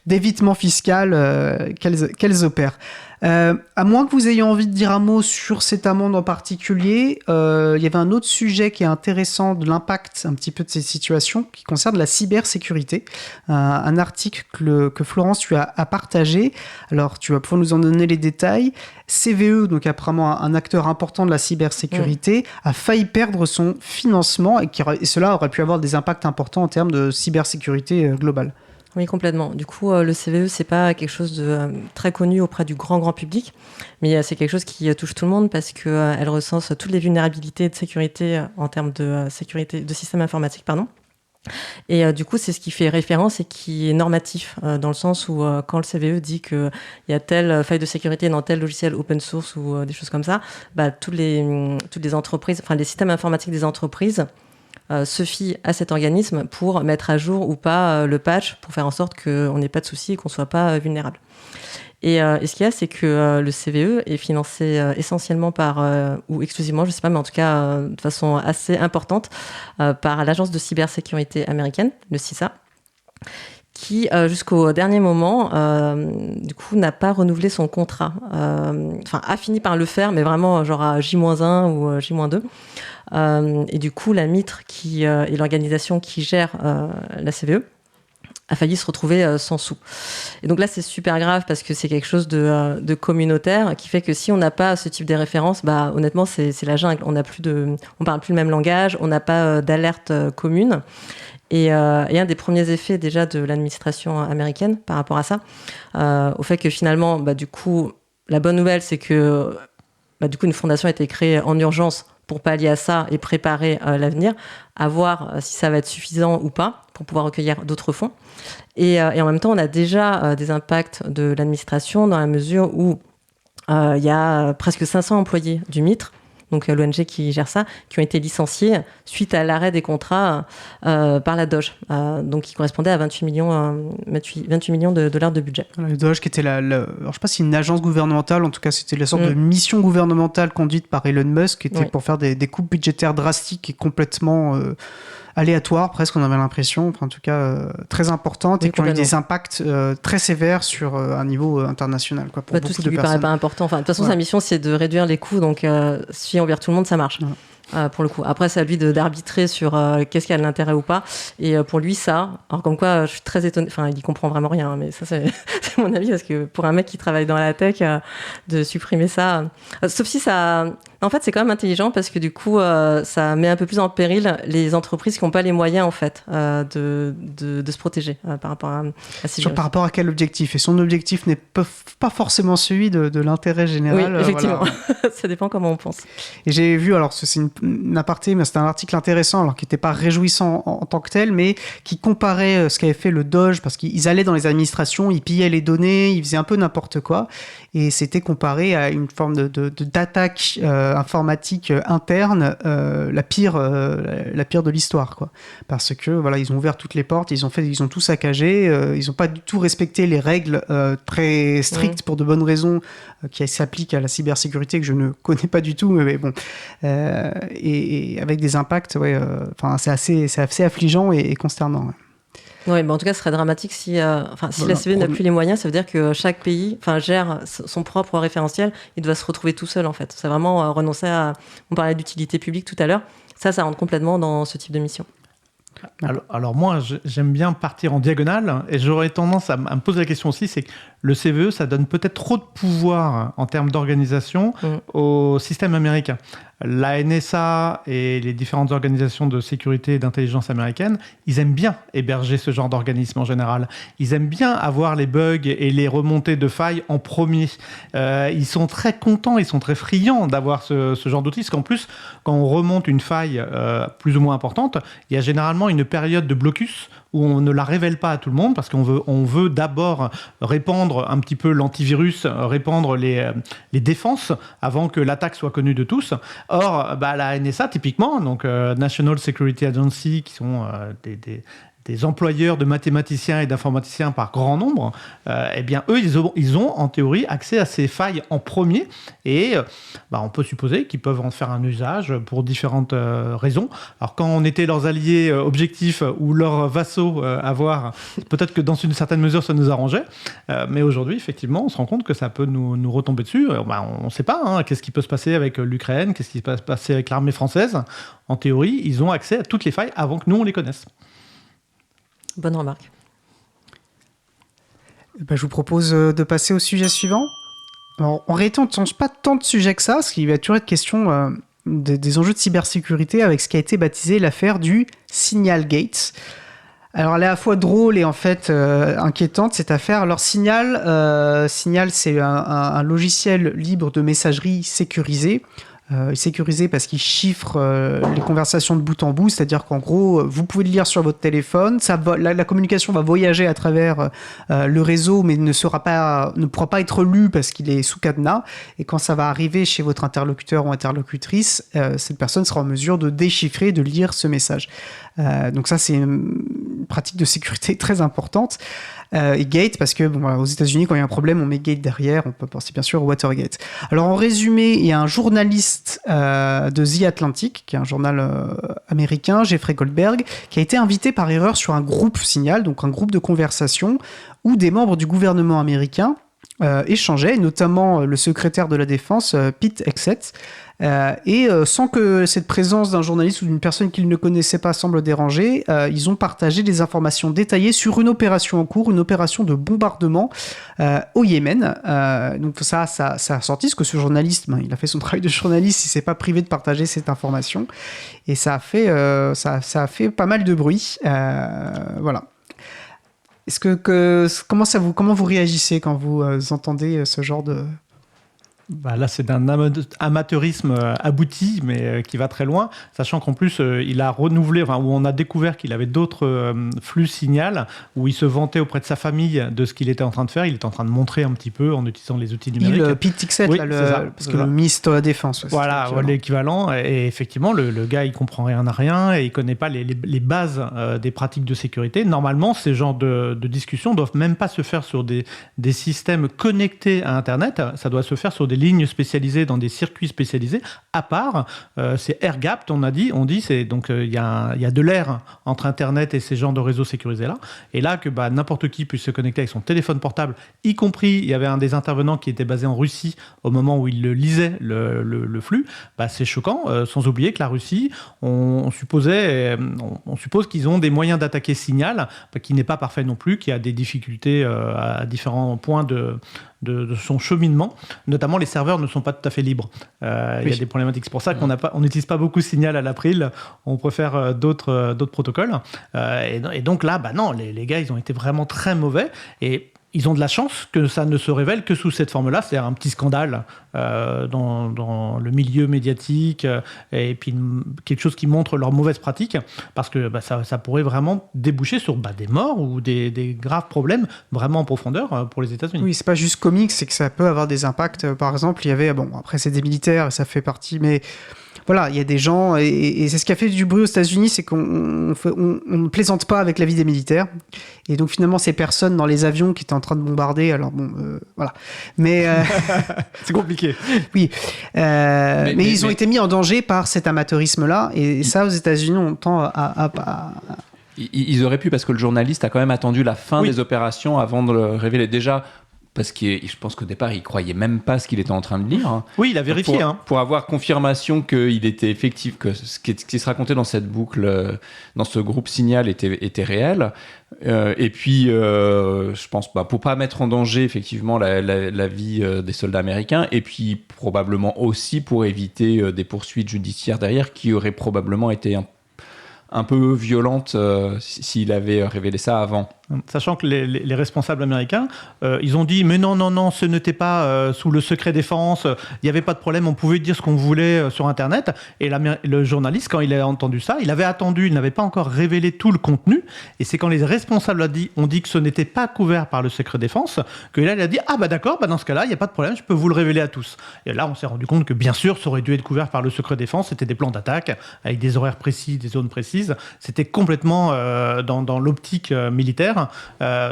S3: d'évitement fiscal qu'elles opèrent. À moins que vous ayez envie de dire un mot sur cette amende en particulier, il y avait un autre sujet qui est intéressant de l'impact un petit peu de ces situations qui concerne la cybersécurité. Un article que Florence tu as partagé. Alors tu vas pouvoir nous en donner les détails. CVE, donc apparemment un acteur important de la cybersécurité, a failli perdre son financement et cela aurait pu avoir des impacts importants en termes de cybersécurité globale.
S10: Oui, complètement. Du coup, le CVE, c'est pas quelque chose de très connu auprès du grand public, mais c'est quelque chose qui touche tout le monde parce qu'elle recense toutes les vulnérabilités de sécurité en termes de sécurité de système informatique, pardon. Et du coup, c'est ce qui fait référence et qui est normatif dans le sens où quand le CVE dit qu'il y a telle faille de sécurité dans tel logiciel open source ou des choses comme ça, toutes les entreprises, enfin les systèmes informatiques des entreprises se fie à cet organisme pour mettre à jour ou pas le patch pour faire en sorte qu'on n'ait pas de soucis et qu'on ne soit pas vulnérable. Et ce qu'il y a, c'est que le CVE est financé essentiellement ou exclusivement, je ne sais pas, mais en tout cas de façon assez importante par l'agence de cybersécurité américaine, le CISA, qui jusqu'au dernier moment, du coup, n'a pas renouvelé son contrat. A fini par le faire, mais vraiment genre à J-1 ou J-2. Et du coup, la MITRE, qui est l'organisation qui gère la CVE, a failli se retrouver sans sous. Et donc là, c'est super grave parce que c'est quelque chose de communautaire qui fait que si on n'a pas ce type de référence, honnêtement, c'est la jungle. On parle plus le même langage, on n'a pas d'alerte commune. Et un des premiers effets déjà de l'administration américaine par rapport à ça, au fait que finalement, du coup, la bonne nouvelle, c'est que du coup, une fondation a été créée en urgence pour pallier à ça et préparer l'avenir, à voir si ça va être suffisant ou pas pour pouvoir recueillir d'autres fonds. Et en même temps, on a déjà des impacts de l'administration dans la mesure où il y a presque 500 employés du MITRE, donc l'ONG qui gère ça, qui ont été licenciés suite à l'arrêt des contrats par la Doge, donc qui correspondait à 28 millions de dollars de budget.
S3: La Doge qui était alors, je ne sais pas si une agence gouvernementale, en tout cas c'était la sorte de mission gouvernementale conduite par Elon Musk, qui était pour faire des coupes budgétaires drastiques et complètement aléatoires, presque on avait l'impression, enfin, en tout cas très importantes, et qui ont eu des impacts très sévères sur un niveau international. Quoi, pour
S10: tout ce qui lui paraît pas important. Enfin, de toute façon, sa mission c'est de réduire les coûts, donc si on vire tout le monde, ça marche. Pour le coup. Après, c'est à lui d'arbitrer sur qu'est-ce qui a de l'intérêt ou pas. Et pour lui, ça, alors comme quoi, je suis très étonnée, enfin, il y comprend vraiment rien, mais ça, c'est mon avis, parce que pour un mec qui travaille dans la tech, de supprimer ça, sauf si ça... En fait, c'est quand même intelligent, parce que du coup, ça met un peu plus en péril les entreprises qui n'ont pas les moyens, en fait, de se protéger par rapport à ces virus.
S3: Par rapport à quel objectif ? Et son objectif n'est pas forcément celui de l'intérêt général.
S10: Oui, effectivement.
S3: Voilà.
S10: Ça dépend comment on pense.
S3: Et j'ai vu, alors c'est une aparté, mais c'était un article intéressant, alors qui n'était pas réjouissant en tant que tel, mais qui comparait ce qu'avait fait le Doge, parce qu'ils allaient dans les administrations, ils pillaient les données, ils faisaient un peu n'importe quoi, et c'était comparé à une forme d'attaque informatique interne, la pire de l'histoire, quoi. Parce que voilà, ils ont ouvert toutes les portes, ils ont tout saccagé, ils n'ont pas du tout respecté les règles très strictes pour de bonnes raisons qui s'appliquent à la cybersécurité que je ne connais pas du tout, mais bon, et avec des impacts, c'est assez affligeant et consternant. Ouais.
S10: Oui, mais en tout cas, ce serait dramatique si la CVE n'a plus les moyens. Ça veut dire que chaque pays gère son propre référentiel. Il doit se retrouver tout seul, en fait. C'est vraiment renoncer à... On parlait d'utilité publique tout à l'heure. Ça rentre complètement dans ce type de mission.
S8: Alors moi, j'aime bien partir en diagonale, et j'aurais tendance à me poser la question aussi, c'est que le CVE, ça donne peut-être trop de pouvoir en termes d'organisation au système américain. La NSA et les différentes organisations de sécurité et d'intelligence américaines, ils aiment bien héberger ce genre d'organisme en général. Ils aiment bien avoir les bugs et les remontées de failles en premier. Ils sont très contents, ils sont très friands d'avoir ce genre d'outils, parce qu'en plus, quand on remonte une faille plus ou moins importante, il y a généralement une période de blocus où on ne la révèle pas à tout le monde, parce qu'on veut d'abord répandre un petit peu l'antivirus, répandre les défenses avant que l'attaque soit connue de tous. Or, la NSA, typiquement, donc National Security Agency, qui sont des employeurs de mathématiciens et d'informaticiens par grand nombre, eh bien, eux, ils ont en théorie accès à ces failles en premier, et on peut supposer qu'ils peuvent en faire un usage pour différentes raisons. Alors, quand on était leurs alliés objectifs ou leurs vassaux à voir, peut-être que dans une certaine mesure, ça nous arrangeait, mais aujourd'hui, effectivement, on se rend compte que ça peut nous retomber dessus. On ne sait pas, qu'est-ce qui peut se passer avec l'Ukraine, qu'est-ce qui peut se passer avec l'armée française. En théorie, ils ont accès à toutes les failles avant que nous, on les connaisse.
S10: Bonne remarque.
S3: Je vous propose de passer au sujet suivant. Alors, en réalité, on ne change pas tant de sujets que ça, parce qu'il va toujours être question des enjeux de cybersécurité avec ce qui a été baptisé l'affaire du Signalgate. Alors, elle est à la fois drôle et en fait inquiétante, cette affaire. Alors, Signal, c'est un logiciel libre de messagerie sécurisé. Sécurisé parce qu'il chiffre les conversations de bout en bout, c'est-à-dire qu'en gros, vous pouvez le lire sur votre téléphone, la communication va voyager à travers le réseau, mais ne pourra pas être lue parce qu'il est sous cadenas, et quand ça va arriver chez votre interlocuteur ou interlocutrice, cette personne sera en mesure de déchiffrer, de lire ce message. Donc ça, c'est une pratique de sécurité très importante. Et Gate, parce que aux États-Unis, quand il y a un problème, on met Gate derrière. On peut penser bien sûr au Watergate. Alors en résumé, il y a un journaliste de The Atlantic, qui est un journal américain, Jeffrey Goldberg, qui a été invité par erreur sur un groupe Signal, donc un groupe de conversation où des membres du gouvernement américain échangeaient, notamment le secrétaire de la Défense, Pete Hegseth. Et sans que cette présence d'un journaliste ou d'une personne qu'ils ne connaissaient pas semble déranger, ils ont partagé des informations détaillées sur une opération en cours, une opération de bombardement au Yémen. Donc ça a sorti, parce que ce journaliste, il a fait son travail de journaliste, il ne s'est pas privé de partager cette information, et ça a fait pas mal de bruit. Voilà. Comment vous réagissez quand vous entendez ce genre
S8: Là, c'est d'un amateurisme abouti, mais qui va très loin, sachant qu'en plus, il a renouvelé, où on a découvert qu'il avait d'autres flux Signal, où il se vantait auprès de sa famille de ce qu'il était en train de faire. Il était en train de montrer un petit peu en utilisant les outils numériques.
S3: Le Pixel,
S8: oui,
S3: parce que le ministre de la Défense.
S8: Voilà, l'équivalent. Et effectivement, le gars, il comprend rien à rien et il connaît pas les bases des pratiques de sécurité. Normalement, ces genres de discussions doivent même pas se faire sur des systèmes connectés à Internet. Ça doit se faire sur des lignes spécialisées, dans des circuits spécialisés, à part. C'est air-gapped, on dit. Donc, il y a de l'air entre Internet et ces genres de réseaux sécurisés là. Et là, que n'importe qui puisse se connecter avec son téléphone portable, y compris, il y avait un des intervenants qui était basé en Russie au moment où il lisait le flux. C'est choquant. Sans oublier que la Russie, on suppose qu'ils ont des moyens d'attaquer Signal, qui n'est pas parfait non plus, qui a des difficultés à différents points de son cheminement. Notamment, les serveurs ne sont pas tout à fait libres. Il y a des problématiques. C'est pour ça qu'on n'utilise pas beaucoup Signal à l'April. On préfère d'autres protocoles. Et donc là, non, les gars, ils ont été vraiment très mauvais. Et ils ont de la chance que ça ne se révèle que sous cette forme-là, c'est-à-dire un petit scandale dans le milieu médiatique, et puis quelque chose qui montre leurs mauvaises pratiques, parce que ça pourrait vraiment déboucher sur des morts ou des graves problèmes vraiment en profondeur pour les États-Unis.
S3: Oui, c'est pas juste comique, c'est que ça peut avoir des impacts. Par exemple, il y avait, après c'est des militaires, ça fait partie, mais voilà, il y a des gens, et c'est ce qui a fait du bruit aux États-Unis, c'est qu'on ne plaisante pas avec la vie des militaires. Et donc finalement, ces personnes dans les avions qui étaient en train de bombarder, alors voilà. Mais
S8: c'est compliqué.
S3: Oui, mais ils ont été mis en danger par cet amateurisme-là, et ça, aux États-Unis, on tend à
S9: Ils auraient pu, parce que le journaliste a quand même attendu la fin des opérations avant de le révéler. Déjà, parce que je pense qu'au départ, il croyait même pas ce qu'il était en train de lire.
S8: Oui, il a vérifié.
S9: Pour avoir confirmation qu'il était effectif, que ce qui se racontait dans cette boucle, dans ce groupe Signal était réel. Et puis, je pense, pour pas mettre en danger effectivement la vie des soldats américains, et puis probablement aussi pour éviter des poursuites judiciaires derrière qui auraient probablement été un peu violentes s'il avait révélé ça avant.
S8: Sachant que les responsables américains, ils ont dit « Mais non, ce n'était pas sous le secret défense, il n'y avait pas de problème, on pouvait dire ce qu'on voulait sur Internet. » Et le journaliste, quand il a entendu ça, il avait attendu, il n'avait pas encore révélé tout le contenu. Et c'est quand les responsables ont dit que ce n'était pas couvert par le secret défense, que là, il a dit « Ah d'accord, dans ce cas-là, il n'y a pas de problème, je peux vous le révéler à tous. » Et là, on s'est rendu compte que bien sûr, ça aurait dû être couvert par le secret défense, c'était des plans d'attaque avec des horaires précis, des zones précises. C'était complètement dans l'optique militaire.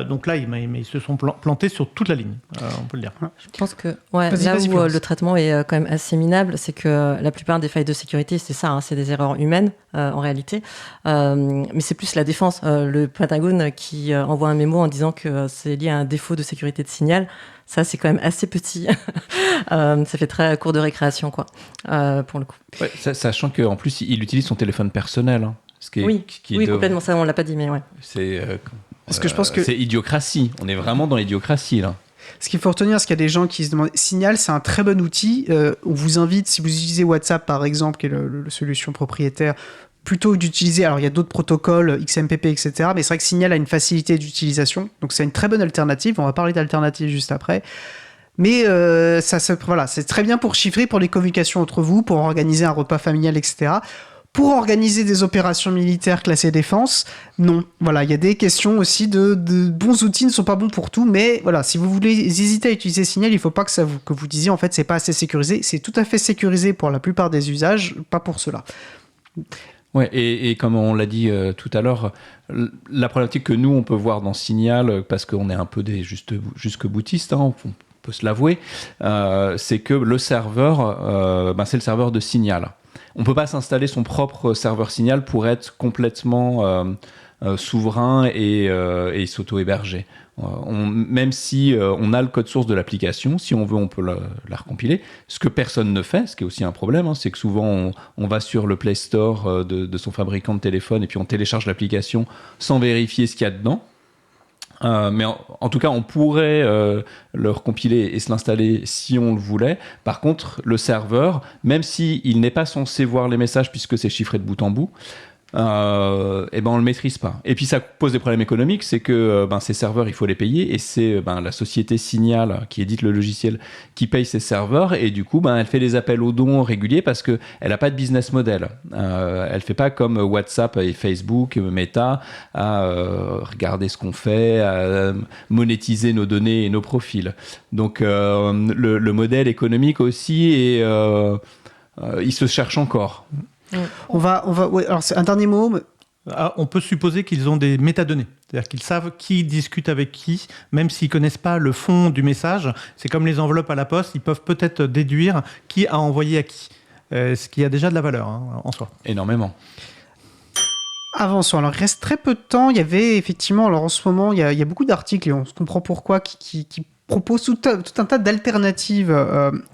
S8: Donc là, ils se sont plantés sur toute la ligne, on peut le dire.
S10: Je pense que là où le traitement est quand même assez minable, c'est que la plupart des failles de sécurité, c'est ça, c'est des erreurs humaines en réalité. Mais c'est plus la défense. Le Pentagone qui envoie un mémo en disant que c'est lié à un défaut de sécurité de signal, ça c'est quand même assez petit. Ça fait très cours de récréation, quoi, pour le coup.
S9: Ouais, sachant qu'en plus, il utilise son téléphone personnel. Ce qui est
S10: complètement, ça on l'a pas dit, mais ouais.
S3: Parce que je pense que
S9: c'est idiocratie. On est vraiment dans l'idiocratie là.
S3: Ce qu'il faut retenir, c'est qu'il y a des gens qui se demandent. Signal, c'est un très bon outil. On vous invite, si vous utilisez WhatsApp par exemple, qui est la solution propriétaire, plutôt d'utiliser. Alors il y a d'autres protocoles, XMPP, etc. Mais c'est vrai que Signal a une facilité d'utilisation. Donc c'est une très bonne alternative. On va parler d'alternative juste après. Mais c'est très bien pour chiffrer, pour les communications entre vous, pour organiser un repas familial, etc. Pour organiser des opérations militaires classées défense, non. Voilà, il y a des questions aussi de bons outils ne sont pas bons pour tout, mais voilà, si vous voulez hésiter à utiliser Signal, il ne faut pas que vous disiez en fait c'est pas assez sécurisé. C'est tout à fait sécurisé pour la plupart des usages, pas pour cela.
S9: Ouais, et comme on l'a dit tout à l'heure, la problématique que nous on peut voir dans Signal, parce qu'on est un peu des jusque-boutistes, on peut se l'avouer, c'est que le serveur, c'est le serveur de Signal. On ne peut pas s'installer son propre serveur Signal pour être complètement souverain et s'auto-héberger. Même si on a le code source de l'application, si on veut, on peut la recompiler. Ce que personne ne fait, ce qui est aussi un problème, c'est que souvent on va sur le Play Store de son fabricant de téléphone et puis on télécharge l'application sans vérifier ce qu'il y a dedans. Mais en tout cas, on pourrait le recompiler et se l'installer si on le voulait. Par contre, le serveur, même s'il n'est pas censé voir les messages puisque c'est chiffré de bout en bout, et ben on le maîtrise pas. Et puis ça pose des problèmes économiques, c'est que ces serveurs, il faut les payer, et c'est la société Signal qui édite le logiciel qui paye ces serveurs, et du coup elle fait des appels aux dons réguliers parce que elle a pas de business model. Elle fait pas comme WhatsApp et Facebook, Meta, à regarder ce qu'on fait, à monétiser nos données et nos profils. Donc le modèle économique aussi, et il se cherche encore.
S3: Ouais, alors c'est un dernier mot.
S8: On peut supposer qu'ils ont des métadonnées. C'est-à-dire qu'ils savent qui discute avec qui, même s'ils ne connaissent pas le fond du message. C'est comme les enveloppes à la poste, ils peuvent peut-être déduire qui a envoyé à qui. Ce qui a déjà de la valeur en soi.
S9: Énormément.
S3: Avançons. Alors, il reste très peu de temps. Il y avait effectivement, alors en ce moment, il y a beaucoup d'articles, et on se comprend pourquoi, qui propose tout un tas d'alternatives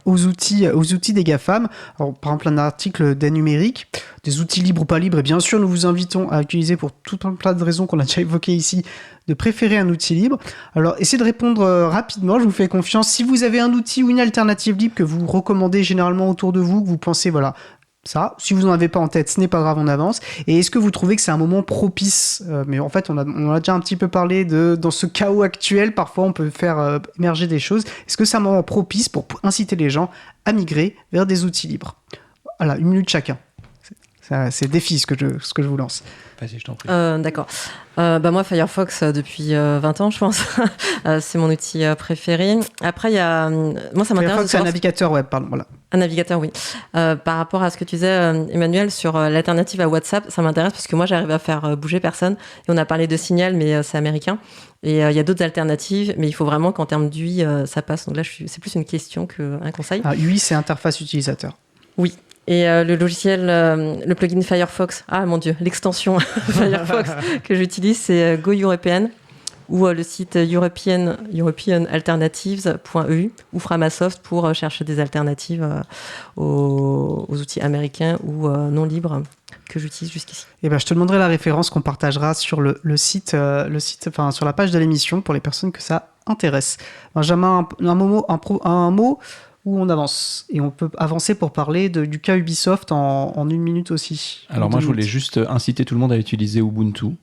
S3: aux outils des GAFAM. Alors, par exemple, un article d'Anumérique, des outils libres ou pas libres, et bien sûr, nous vous invitons à utiliser, pour tout un tas de raisons qu'on a déjà évoquées ici, de préférer un outil libre. Alors, essayez de répondre rapidement, je vous fais confiance. Si vous avez un outil ou une alternative libre que vous recommandez généralement autour de vous, que vous pensez, voilà, ça, si vous n'en avez pas en tête, ce n'est pas grave, on avance. Et est-ce que vous trouvez que c'est un moment propice mais en fait, on a déjà un petit peu parlé dans ce chaos actuel, parfois on peut faire émerger des choses. Est-ce que c'est un moment propice pour inciter les gens à migrer vers des outils libres? Voilà, 1 minute chacun. C'est le défi ce que je vous lance.
S9: Vas-y, je t'en prie.
S10: D'accord. Moi, Firefox, depuis 20 ans, je pense. C'est mon outil préféré. Après, il y a... Moi, ça m'intéresse...
S3: Firefox, c'est un navigateur web, pardon. Voilà.
S10: Un navigateur, oui. Par rapport à ce que tu disais, Emmanuel, sur l'alternative à WhatsApp, ça m'intéresse parce que moi, j'arrive à faire bouger personne. Et on a parlé de Signal, mais c'est américain. Et il y a d'autres alternatives, mais il faut vraiment qu'en termes d'UI, ça passe. Donc là, c'est plus une question qu'un conseil.
S3: UI, c'est interface utilisateur.
S10: Oui. Et le logiciel, le plugin Firefox, mon Dieu, l'extension Firefox que j'utilise, c'est Go European, ou le site europeanalternatives.eu, ou Framasoft pour chercher des alternatives aux outils américains ou non libres que j'utilise jusqu'ici.
S3: Et je te demanderai la référence qu'on partagera sur le site, enfin sur la page de l'émission pour les personnes que ça intéresse. Benjamin, un mot où on avance. Et on peut avancer pour parler du cas Ubisoft en 1 minute aussi.
S9: Alors moi, je voulais juste inciter tout le monde à utiliser Ubuntu.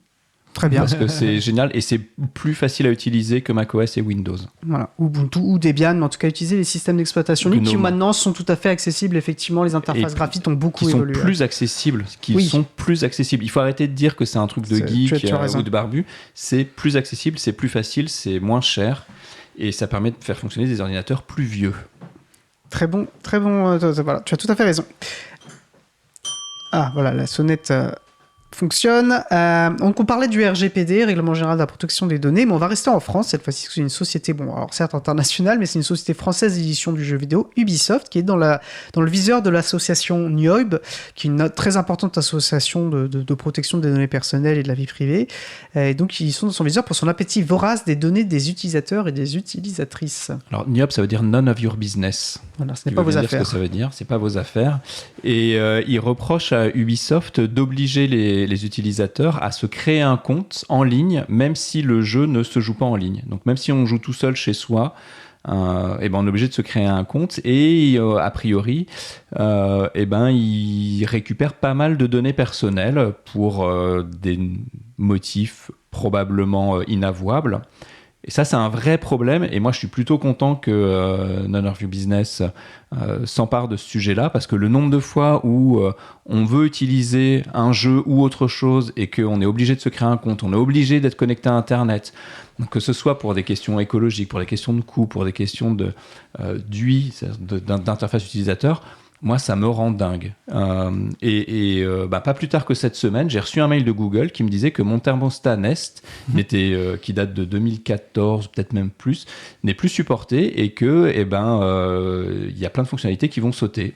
S3: Très bien.
S9: Parce que c'est génial et c'est plus facile à utiliser que macOS et Windows.
S3: Voilà, Ubuntu ou Debian, mais en tout cas utiliser les systèmes d'exploitation libres qui maintenant sont tout à fait accessibles. Effectivement, les interfaces graphiques ont beaucoup évolué.
S9: Qui sont plus accessibles. Il faut arrêter de dire que c'est un truc de geek ou de barbu. C'est plus accessible, c'est plus facile, c'est moins cher et ça permet de faire fonctionner des ordinateurs plus vieux.
S3: Très bon, voilà, tu as tout à fait raison. Ah, voilà, la sonnette fonctionne. Donc on parlait du RGPD, Règlement Général de la Protection des Données, mais on va rester en France, cette fois-ci, c'est une société, alors certes internationale, mais c'est une société française d'édition du jeu vidéo, Ubisoft, qui est dans le viseur de l'association NIOIB, qui est une très importante association de protection des données personnelles et de la vie privée, et donc ils sont dans son viseur pour son appétit vorace des données des utilisateurs et des utilisatrices.
S9: Alors NIOIB, ça veut dire None of Your Business.
S3: Voilà, ce n'est pas vos affaires.
S9: Ce que ça veut dire, c'est pas vos affaires. Et il reproche à Ubisoft d'obliger les utilisateurs à se créer un compte en ligne, même si le jeu ne se joue pas en ligne. Donc même si on joue tout seul chez soi, on est obligé de se créer un compte et a priori, il récupère pas mal de données personnelles pour des motifs probablement inavouables. Et ça, c'est un vrai problème. Et moi, je suis plutôt content que None of Your Business s'empare de ce sujet-là, parce que le nombre de fois où on veut utiliser un jeu ou autre chose et qu'on est obligé de se créer un compte, on est obligé d'être connecté à Internet, donc que ce soit pour des questions écologiques, pour des questions de coût, pour des questions d'UI, d'interface utilisateur, moi, ça me rend dingue. Pas plus tard que cette semaine, j'ai reçu un mail de Google qui me disait que mon thermostat Nest, qui date de 2014, peut-être même plus, n'est plus supporté et que, y a plein de fonctionnalités qui vont sauter.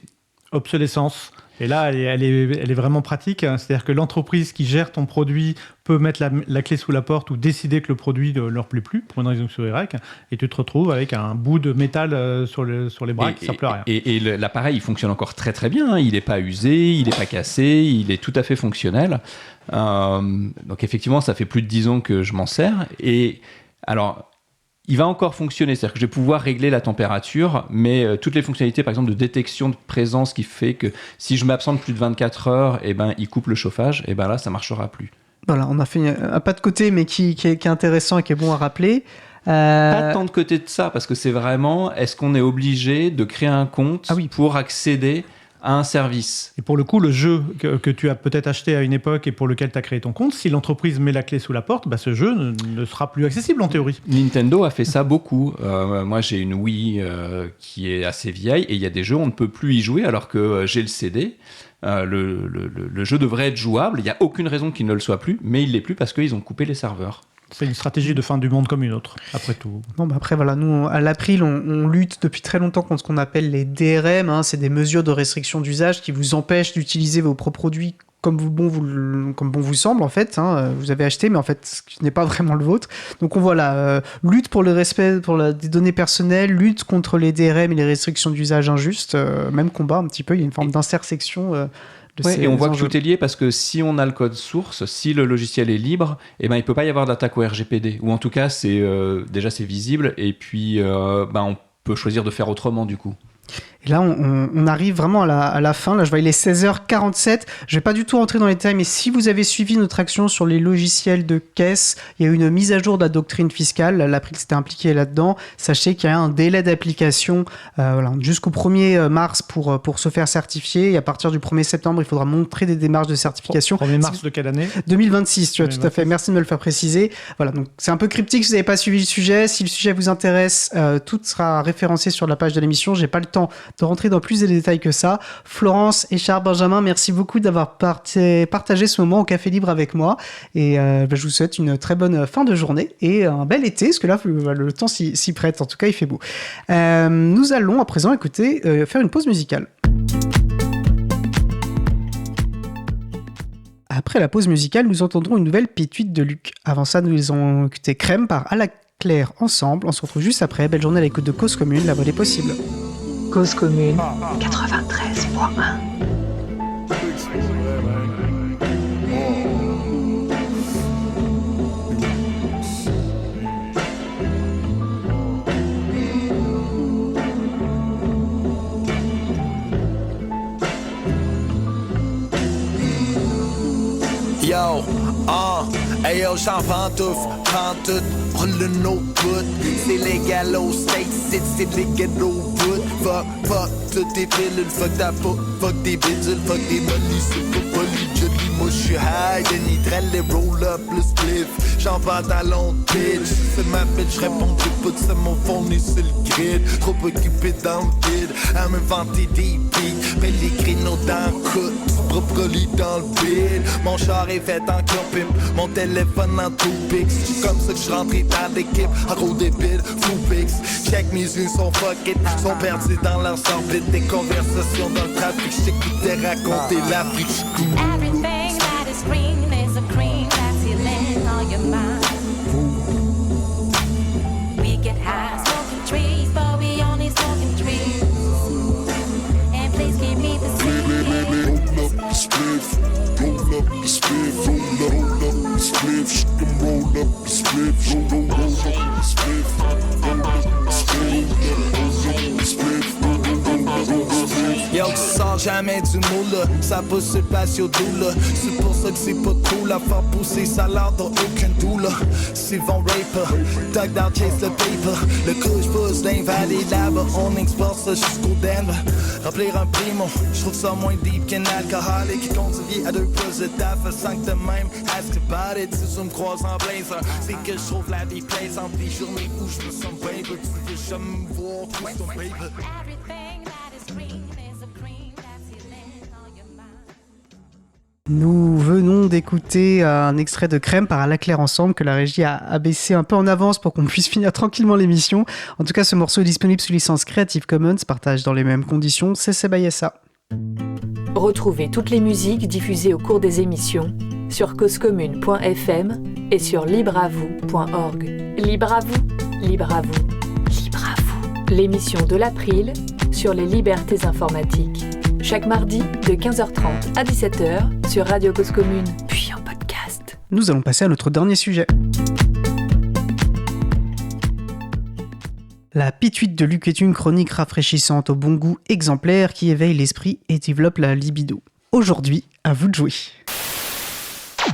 S8: Obsolescence. Et là, elle est vraiment pratique. C'est-à-dire que l'entreprise qui gère ton produit peut mettre la clé sous la porte ou décider que le produit ne leur plaît plus, pour une raison sur Y, et tu te retrouves avec un bout de métal sur les bras qui ne sert plus à rien.
S9: Et l'appareil, il fonctionne encore très très bien. Hein. Il n'est pas usé, il n'est pas cassé, il est tout à fait fonctionnel. Donc effectivement, ça fait plus de 10 ans que je m'en sers. Et alors, il va encore fonctionner, c'est-à-dire que je vais pouvoir régler la température, mais toutes les fonctionnalités, par exemple, de détection de présence qui fait que si je m'absente plus de 24 heures, eh ben, il coupe le chauffage, et ben là, ça marchera plus.
S3: Voilà, on a fait un pas de côté, mais qui est intéressant et qui est bon à rappeler.
S9: Pas tant de côté de ça, parce que c'est vraiment, est-ce qu'on est obligé de créer un compte pour accéder à un service?
S8: Et pour le coup, le jeu que tu as peut-être acheté à une époque et pour lequel tu as créé ton compte, si l'entreprise met la clé sous la porte, bah, ce jeu ne sera plus accessible en théorie.
S9: Nintendo a fait ça beaucoup. Moi, j'ai une Wii qui est assez vieille et il y a des jeux, on ne peut plus y jouer alors que j'ai le CD. Le jeu devrait être jouable. Il n'y a aucune raison qu'il ne le soit plus, mais il ne l'est plus parce qu'ils ont coupé les serveurs.
S8: C'est une stratégie de fin du monde comme une autre, après tout.
S3: Bon, bah après, voilà, nous, à l'April, on lutte depuis très longtemps contre ce qu'on appelle les DRM. Hein, c'est des mesures de restriction d'usage qui vous empêchent d'utiliser vos propres produits comme bon vous semble, en fait. Hein, vous avez acheté, mais en fait, ce n'est pas vraiment le vôtre. Donc, on voit là, lutte pour le respect des données personnelles, lutte contre les DRM et les restrictions d'usage injustes. Même combat, un petit peu. Il y a une forme d'intersection.
S9: Ouais, et on voit que tout est lié parce que si on a le code source, si le logiciel est libre, eh ben, il ne peut pas y avoir d'attaque au RGPD. Ou en tout cas, déjà c'est visible et puis on peut choisir de faire autrement du coup.
S3: Et là, on arrive vraiment à la fin. Là, je vois, il est 16h47. Je vais pas du tout rentrer dans les détails, mais si vous avez suivi notre action sur les logiciels de caisse, il y a eu une mise à jour de la doctrine fiscale. L'April s'était impliqué là-dedans. Sachez qu'il y a un délai d'application jusqu'au 1er mars pour se faire certifier. Et à partir du 1er septembre, il faudra montrer des démarches de certification.
S8: 1er mars de quelle année ?
S3: 2026, tu vois, tout à fait. Merci de me le faire préciser. Voilà, donc c'est un peu cryptique si vous n'avez pas suivi le sujet. Si le sujet vous intéresse, tout sera référencé sur la page de l'émission. J'ai pas le temps de rentrer dans plus de détails que ça. Florence et Charles Benjamin, merci beaucoup d'avoir partagé ce moment au Café Libre avec moi. Et je vous souhaite une très bonne fin de journée et un bel été, parce que là, le temps s'y prête. En tout cas, il fait beau. Nous allons à présent écouter, faire une pause musicale. Après la pause musicale, nous entendrons une nouvelle pituite de Luc. Avant ça, nous allons écouter Crème par À la Claire ensemble. On se retrouve juste après. Belle journée à l'écoute de Cause Commune, la voix des possibles.
S5: Cause Commune 93.1.
S12: Yo, ayo, j'en pantouf, prends tout, roule nos bouts. C'est légal au States, c'est légal au bout. Fuck, toutes tes pilules, fuck ta peau, fuck des bidules, fuck des mollies, c'est pas poli, jolly. Moi j'suis high, de nitrel, les roll up, le spliff. J'en pantalon, bitch. C'est ma bitch, j'réponds pas de ça, mon fourni sur le grid. Trop occupé dans le vide, à m'inventer des beats. Mais les créneaux dans le coup, propre lit dans le bide. Mon char est fait en pimp, mon téléphone en tout pix. C'est comme ça que j'rentrais dans l'équipe, en gros débile, full pix. Check mes yeux sont fuck it, sont perdus dans leur orbite. Des conversations dans le trafic, j'écoutais raconter l'Afrique.
S13: Everything that is green is a cream that's healing all your mind. We get high smoking trees, but we only smoking trees. And please give me the
S14: Roll up the spliff, roll up the spliff, roll up the spliff, she can roll up the spliff, roll up the spliff, roll up the spliff, roll up the spliff, roll up the spliff.
S12: Yo, tu sors jamais du moule, ça pousse sur le patio doux. C'est pour ça que c'est pas cool à faire pousser ça l'air dans aucun doux. C'est von raper, dug down chase le paper. Le couche pousse l'invalidable, on exporte ça jusqu'au Denver. Remplir un primo, j'trouve ça moins deep qu'un alcoolique. Conduit à 2 plus de taf, 5 de même, ask about it. Si tu me croises en blazer, c'est que j'trouve la vie plaisante. Des journées où j'me sens bien, que tu veux jamais me voir, twist ton paper.
S3: Nous venons d'écouter un extrait de Crème par À la Claire ensemble que la régie a baissé un peu en avance pour qu'on puisse finir tranquillement l'émission. En tout cas, ce morceau est disponible sous licence Creative Commons, partage dans les mêmes conditions, c'est Sebayessa.
S5: Retrouvez toutes les musiques diffusées au cours des émissions sur causecommune.fm et sur libreavou.org. Libre à vous, libre à vous, libre à vous. L'émission de l'April sur les libertés informatiques. Chaque mardi de 15h30 à 17h sur Radio Cause Commune, puis en podcast.
S3: Nous allons passer à notre dernier sujet. La Pituite de Luc est une chronique rafraîchissante au bon goût exemplaire qui éveille l'esprit et développe la libido. Aujourd'hui, à vous de jouer.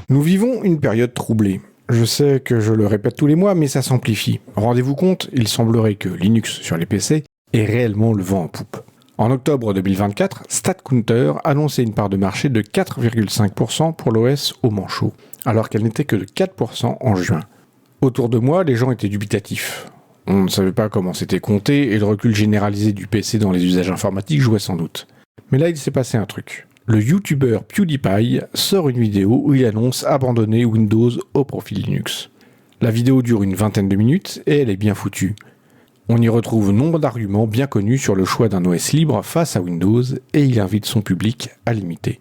S15: Nous vivons une période troublée. Je sais que je le répète tous les mois, mais ça s'amplifie. Rendez-vous compte, il semblerait que Linux sur les PC ait réellement le vent en poupe. En octobre 2024, StatCounter annonçait une part de marché de 4,5% pour l'OS au manchot, alors qu'elle n'était que de 4% en juin. Autour de moi, les gens étaient dubitatifs. On ne savait pas comment c'était compté et le recul généralisé du PC dans les usages informatiques jouait sans doute. Mais là, il s'est passé un truc. Le YouTuber PewDiePie sort une vidéo où il annonce abandonner Windows au profit Linux. La vidéo dure une vingtaine de minutes et elle est bien foutue. On y retrouve nombre d'arguments bien connus sur le choix d'un OS libre face à Windows et il invite son public à l'imiter.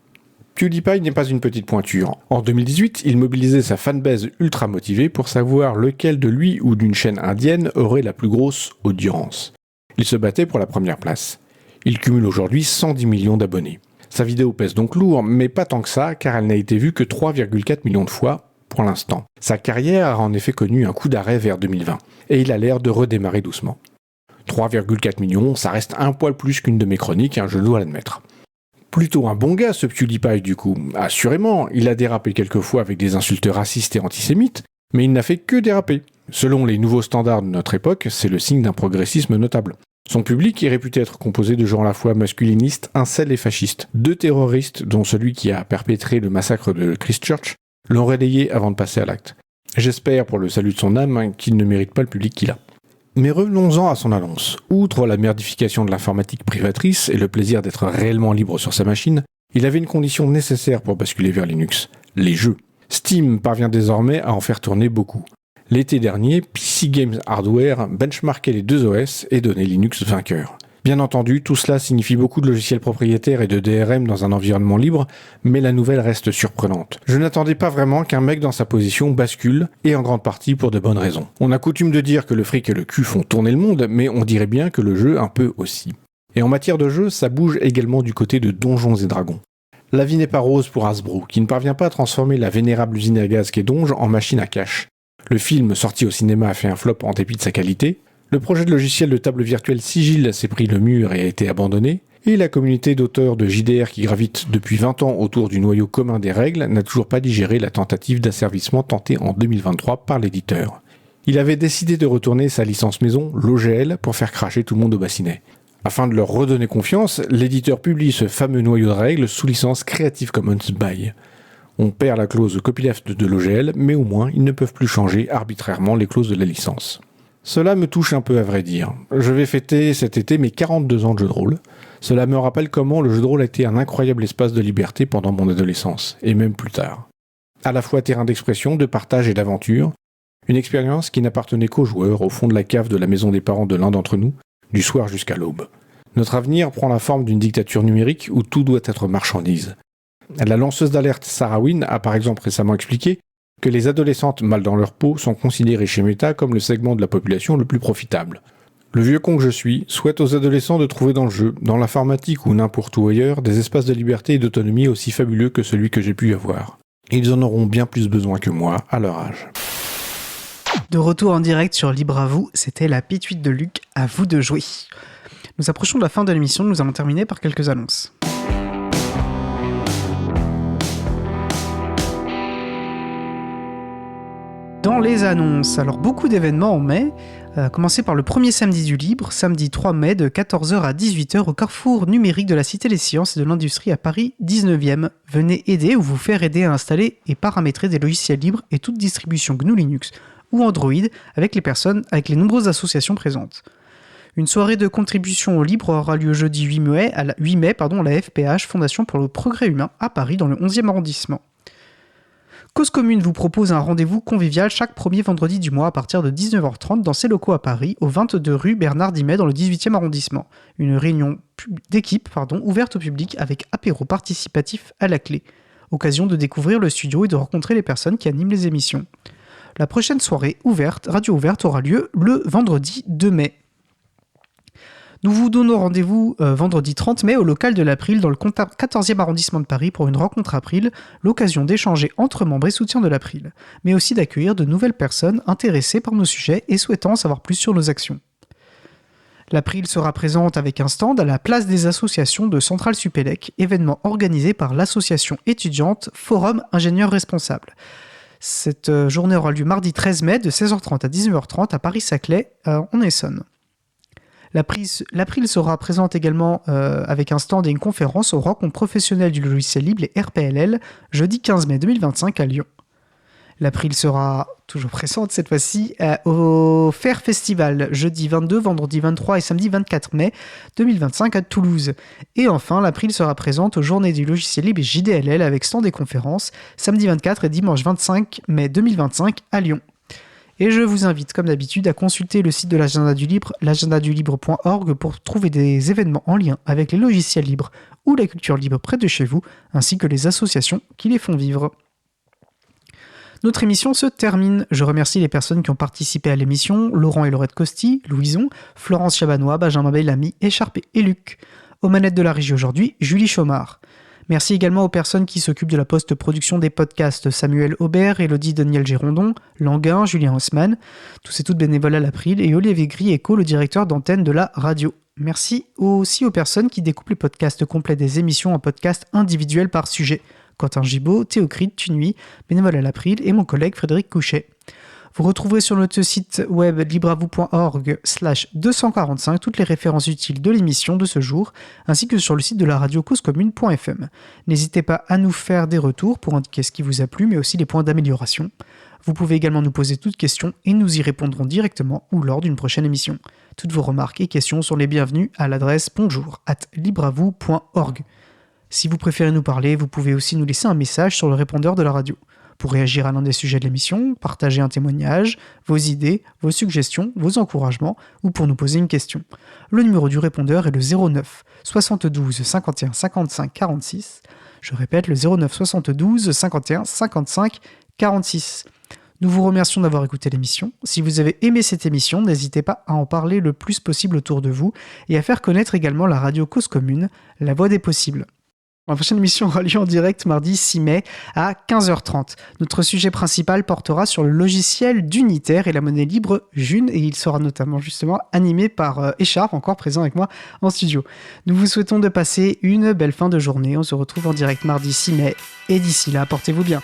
S15: PewDiePie n'est pas une petite pointure. En 2018, il mobilisait sa fanbase ultra motivée pour savoir lequel de lui ou d'une chaîne indienne aurait la plus grosse audience. Il se battait pour la première place. Il cumule aujourd'hui 110 millions d'abonnés. Sa vidéo pèse donc lourd, mais pas tant que ça, car elle n'a été vue que 3,4 millions de fois pour l'instant. Sa carrière a en effet connu un coup d'arrêt vers 2020, et il a l'air de redémarrer doucement. 3,4 millions, ça reste un poil plus qu'une de mes chroniques, je dois l'admettre. Plutôt un bon gars ce PewDiePie du coup. Assurément, il a dérapé quelquefois avec des insultes racistes et antisémites, mais il n'a fait que déraper. Selon les nouveaux standards de notre époque, c'est le signe d'un progressisme notable. Son public est réputé être composé de gens à la fois masculinistes, incels et fascistes. 2 terroristes, dont celui qui a perpétré le massacre de Christchurch, l'ont relayé avant de passer à l'acte. J'espère, pour le salut de son âme, qu'il ne mérite pas le public qu'il a. Mais revenons-en à son annonce. Outre la merdification de l'informatique privatrice et le plaisir d'être réellement libre sur sa machine, il avait une condition nécessaire pour basculer vers Linux, les jeux. Steam parvient désormais à en faire tourner beaucoup. L'été dernier, PC Games Hardware benchmarkait les 2 OS et donnait Linux vainqueur. Bien entendu, tout cela signifie beaucoup de logiciels propriétaires et de DRM dans un environnement libre, mais la nouvelle reste surprenante. Je n'attendais pas vraiment qu'un mec dans sa position bascule, et en grande partie pour de bonnes raisons. On a coutume de dire que le fric et le cul font tourner le monde, mais on dirait bien que le jeu un peu aussi. Et en matière de jeu, ça bouge également du côté de Donjons et Dragons. La vie n'est pas rose pour Hasbro, qui ne parvient pas à transformer la vénérable usine à gaz qu'est Donge en machine à cash. Le film sorti au cinéma a fait un flop en dépit de sa qualité, le projet de logiciel de table virtuelle Sigil s'est pris le mur et a été abandonné, et la communauté d'auteurs de JDR qui gravite depuis 20 ans autour du noyau commun des règles n'a toujours pas digéré la tentative d'asservissement tentée en 2023 par l'éditeur. Il avait décidé de retourner sa licence maison, l'OGL, pour faire cracher tout le monde au bassinet. Afin de leur redonner confiance, l'éditeur publie ce fameux noyau de règles sous licence Creative Commons BY. On perd la clause copyleft de l'OGL, mais au moins ils ne peuvent plus changer arbitrairement les clauses de la licence. Cela me touche un peu à vrai dire. Je vais fêter cet été mes 42 ans de jeu de rôle. Cela me rappelle comment le jeu de rôle a été un incroyable espace de liberté pendant mon adolescence, et même plus tard. À la fois terrain d'expression, de partage et d'aventure, une expérience qui n'appartenait qu'aux joueurs au fond de la cave de la maison des parents de l'un d'entre nous, du soir jusqu'à l'aube. Notre avenir prend la forme d'une dictature numérique où tout doit être marchandise. La lanceuse d'alerte Sarah Wynne a par exemple récemment expliqué que les adolescentes mal dans leur peau sont considérées chez Meta comme le segment de la population le plus profitable. Le vieux con que je suis souhaite aux adolescents de trouver dans le jeu, dans l'informatique ou n'importe où ailleurs, des espaces de liberté et d'autonomie aussi fabuleux que celui que j'ai pu avoir. Ils en auront bien plus besoin que moi à leur âge.
S3: De retour en direct sur Libre à vous, c'était la Pituite de Luc, à vous de jouer. Nous approchons de la fin de l'émission, nous allons terminer par quelques annonces. Dans les annonces, alors beaucoup d'événements en mai, à commencer par le premier samedi du Libre, samedi 3 mai de 14h à 18h au carrefour numérique de la Cité des Sciences et de l'Industrie à Paris 19e. Venez aider ou vous faire aider à installer et paramétrer des logiciels libres et toute distribution GNU Linux ou Android avec les nombreuses associations présentes. Une soirée de contribution au libre aura lieu jeudi 8 mai à la FPH, Fondation pour le Progrès Humain, à Paris dans le 11e arrondissement. Cause Commune vous propose un rendez-vous convivial chaque premier vendredi du mois à partir de 19h30 dans ses locaux à Paris, au 22 rue Bernard Dimet dans le 18e arrondissement. Une réunion d'équipe ouverte au public avec apéro participatif à la clé. Occasion de découvrir le studio et de rencontrer les personnes qui animent les émissions. La prochaine soirée radio ouverte aura lieu le vendredi 2 mai. Nous vous donnons rendez-vous vendredi 30 mai au local de l'April dans le 14e arrondissement de Paris pour une rencontre April, l'occasion d'échanger entre membres et soutiens de l'April, mais aussi d'accueillir de nouvelles personnes intéressées par nos sujets et souhaitant en savoir plus sur nos actions. L'April sera présente avec un stand à la place des associations de Centrale Supélec, événement organisé par l'association étudiante Forum Ingénieurs Responsables. Cette journée aura lieu mardi 13 mai de 16h30 à 19h30 à Paris-Saclay, en Essonne. L'April sera présente également avec un stand et une conférence aux rencontres professionnelles du logiciel libre, les RPLL, jeudi 15 mai 2025 à Lyon. L'April sera toujours présente cette fois-ci au Faire Festival, jeudi 22, vendredi 23 et samedi 24 mai 2025 à Toulouse. Et enfin, l'April sera présente aux Journées du logiciel libre et JDLL avec stand et conférences, samedi 24 et dimanche 25 mai 2025 à Lyon. Et je vous invite, comme d'habitude, à consulter le site de l'Agenda du Libre, l'agendadulibre.org, pour trouver des événements en lien avec les logiciels libres ou la culture libre près de chez vous, ainsi que les associations qui les font vivre. Notre émission se termine. Je remercie les personnes qui ont participé à l'émission, Laurent et Laurette Costi, Louison, Florence Chabanois, Benjamin Bellamy, Écharpé et Luc. Aux manettes de la régie aujourd'hui, Julie Chaumard. Merci également aux personnes qui s'occupent de la post-production des podcasts, Samuel Aubert, Élodie Daniel Gérondon, Languin, Julien Haussmann, tous et toutes bénévoles à l'April, et Olivier Grieco, le directeur d'antenne de la radio. Merci aussi aux personnes qui découpent les podcasts complets des émissions en podcasts individuels par sujet. Quentin Gibaud, Théocrite, Tunuy, bénévole à l'April, et mon collègue Frédéric Couchet. Vous retrouverez sur notre site web libreavou.org/245 toutes les références utiles de l'émission de ce jour, ainsi que sur le site de la radio causecommune.fm. N'hésitez pas à nous faire des retours pour indiquer ce qui vous a plu, mais aussi les points d'amélioration. Vous pouvez également nous poser toutes questions et nous y répondrons directement ou lors d'une prochaine émission. Toutes vos remarques et questions sont les bienvenues à l'adresse bonjour@libreavou.org. Si vous préférez nous parler, vous pouvez aussi nous laisser un message sur le répondeur de la radio. Pour réagir à l'un des sujets de l'émission, partager un témoignage, vos idées, vos suggestions, vos encouragements, ou pour nous poser une question. Le numéro du répondeur est le 09 72 51 55 46. Je répète, le 09 72 51 55 46. Nous vous remercions d'avoir écouté l'émission. Si vous avez aimé cette émission, n'hésitez pas à en parler le plus possible autour de vous et à faire connaître également la radio Cause Commune, la voix des possibles. La prochaine émission aura lieu en direct mardi 6 mai à 15h30. Notre sujet principal portera sur le logiciel d'Unitaire et la monnaie libre June, et il sera notamment justement animé par Écharpe, encore présent avec moi en studio. Nous vous souhaitons de passer une belle fin de journée. On se retrouve en direct mardi 6 mai, et d'ici là, portez-vous bien.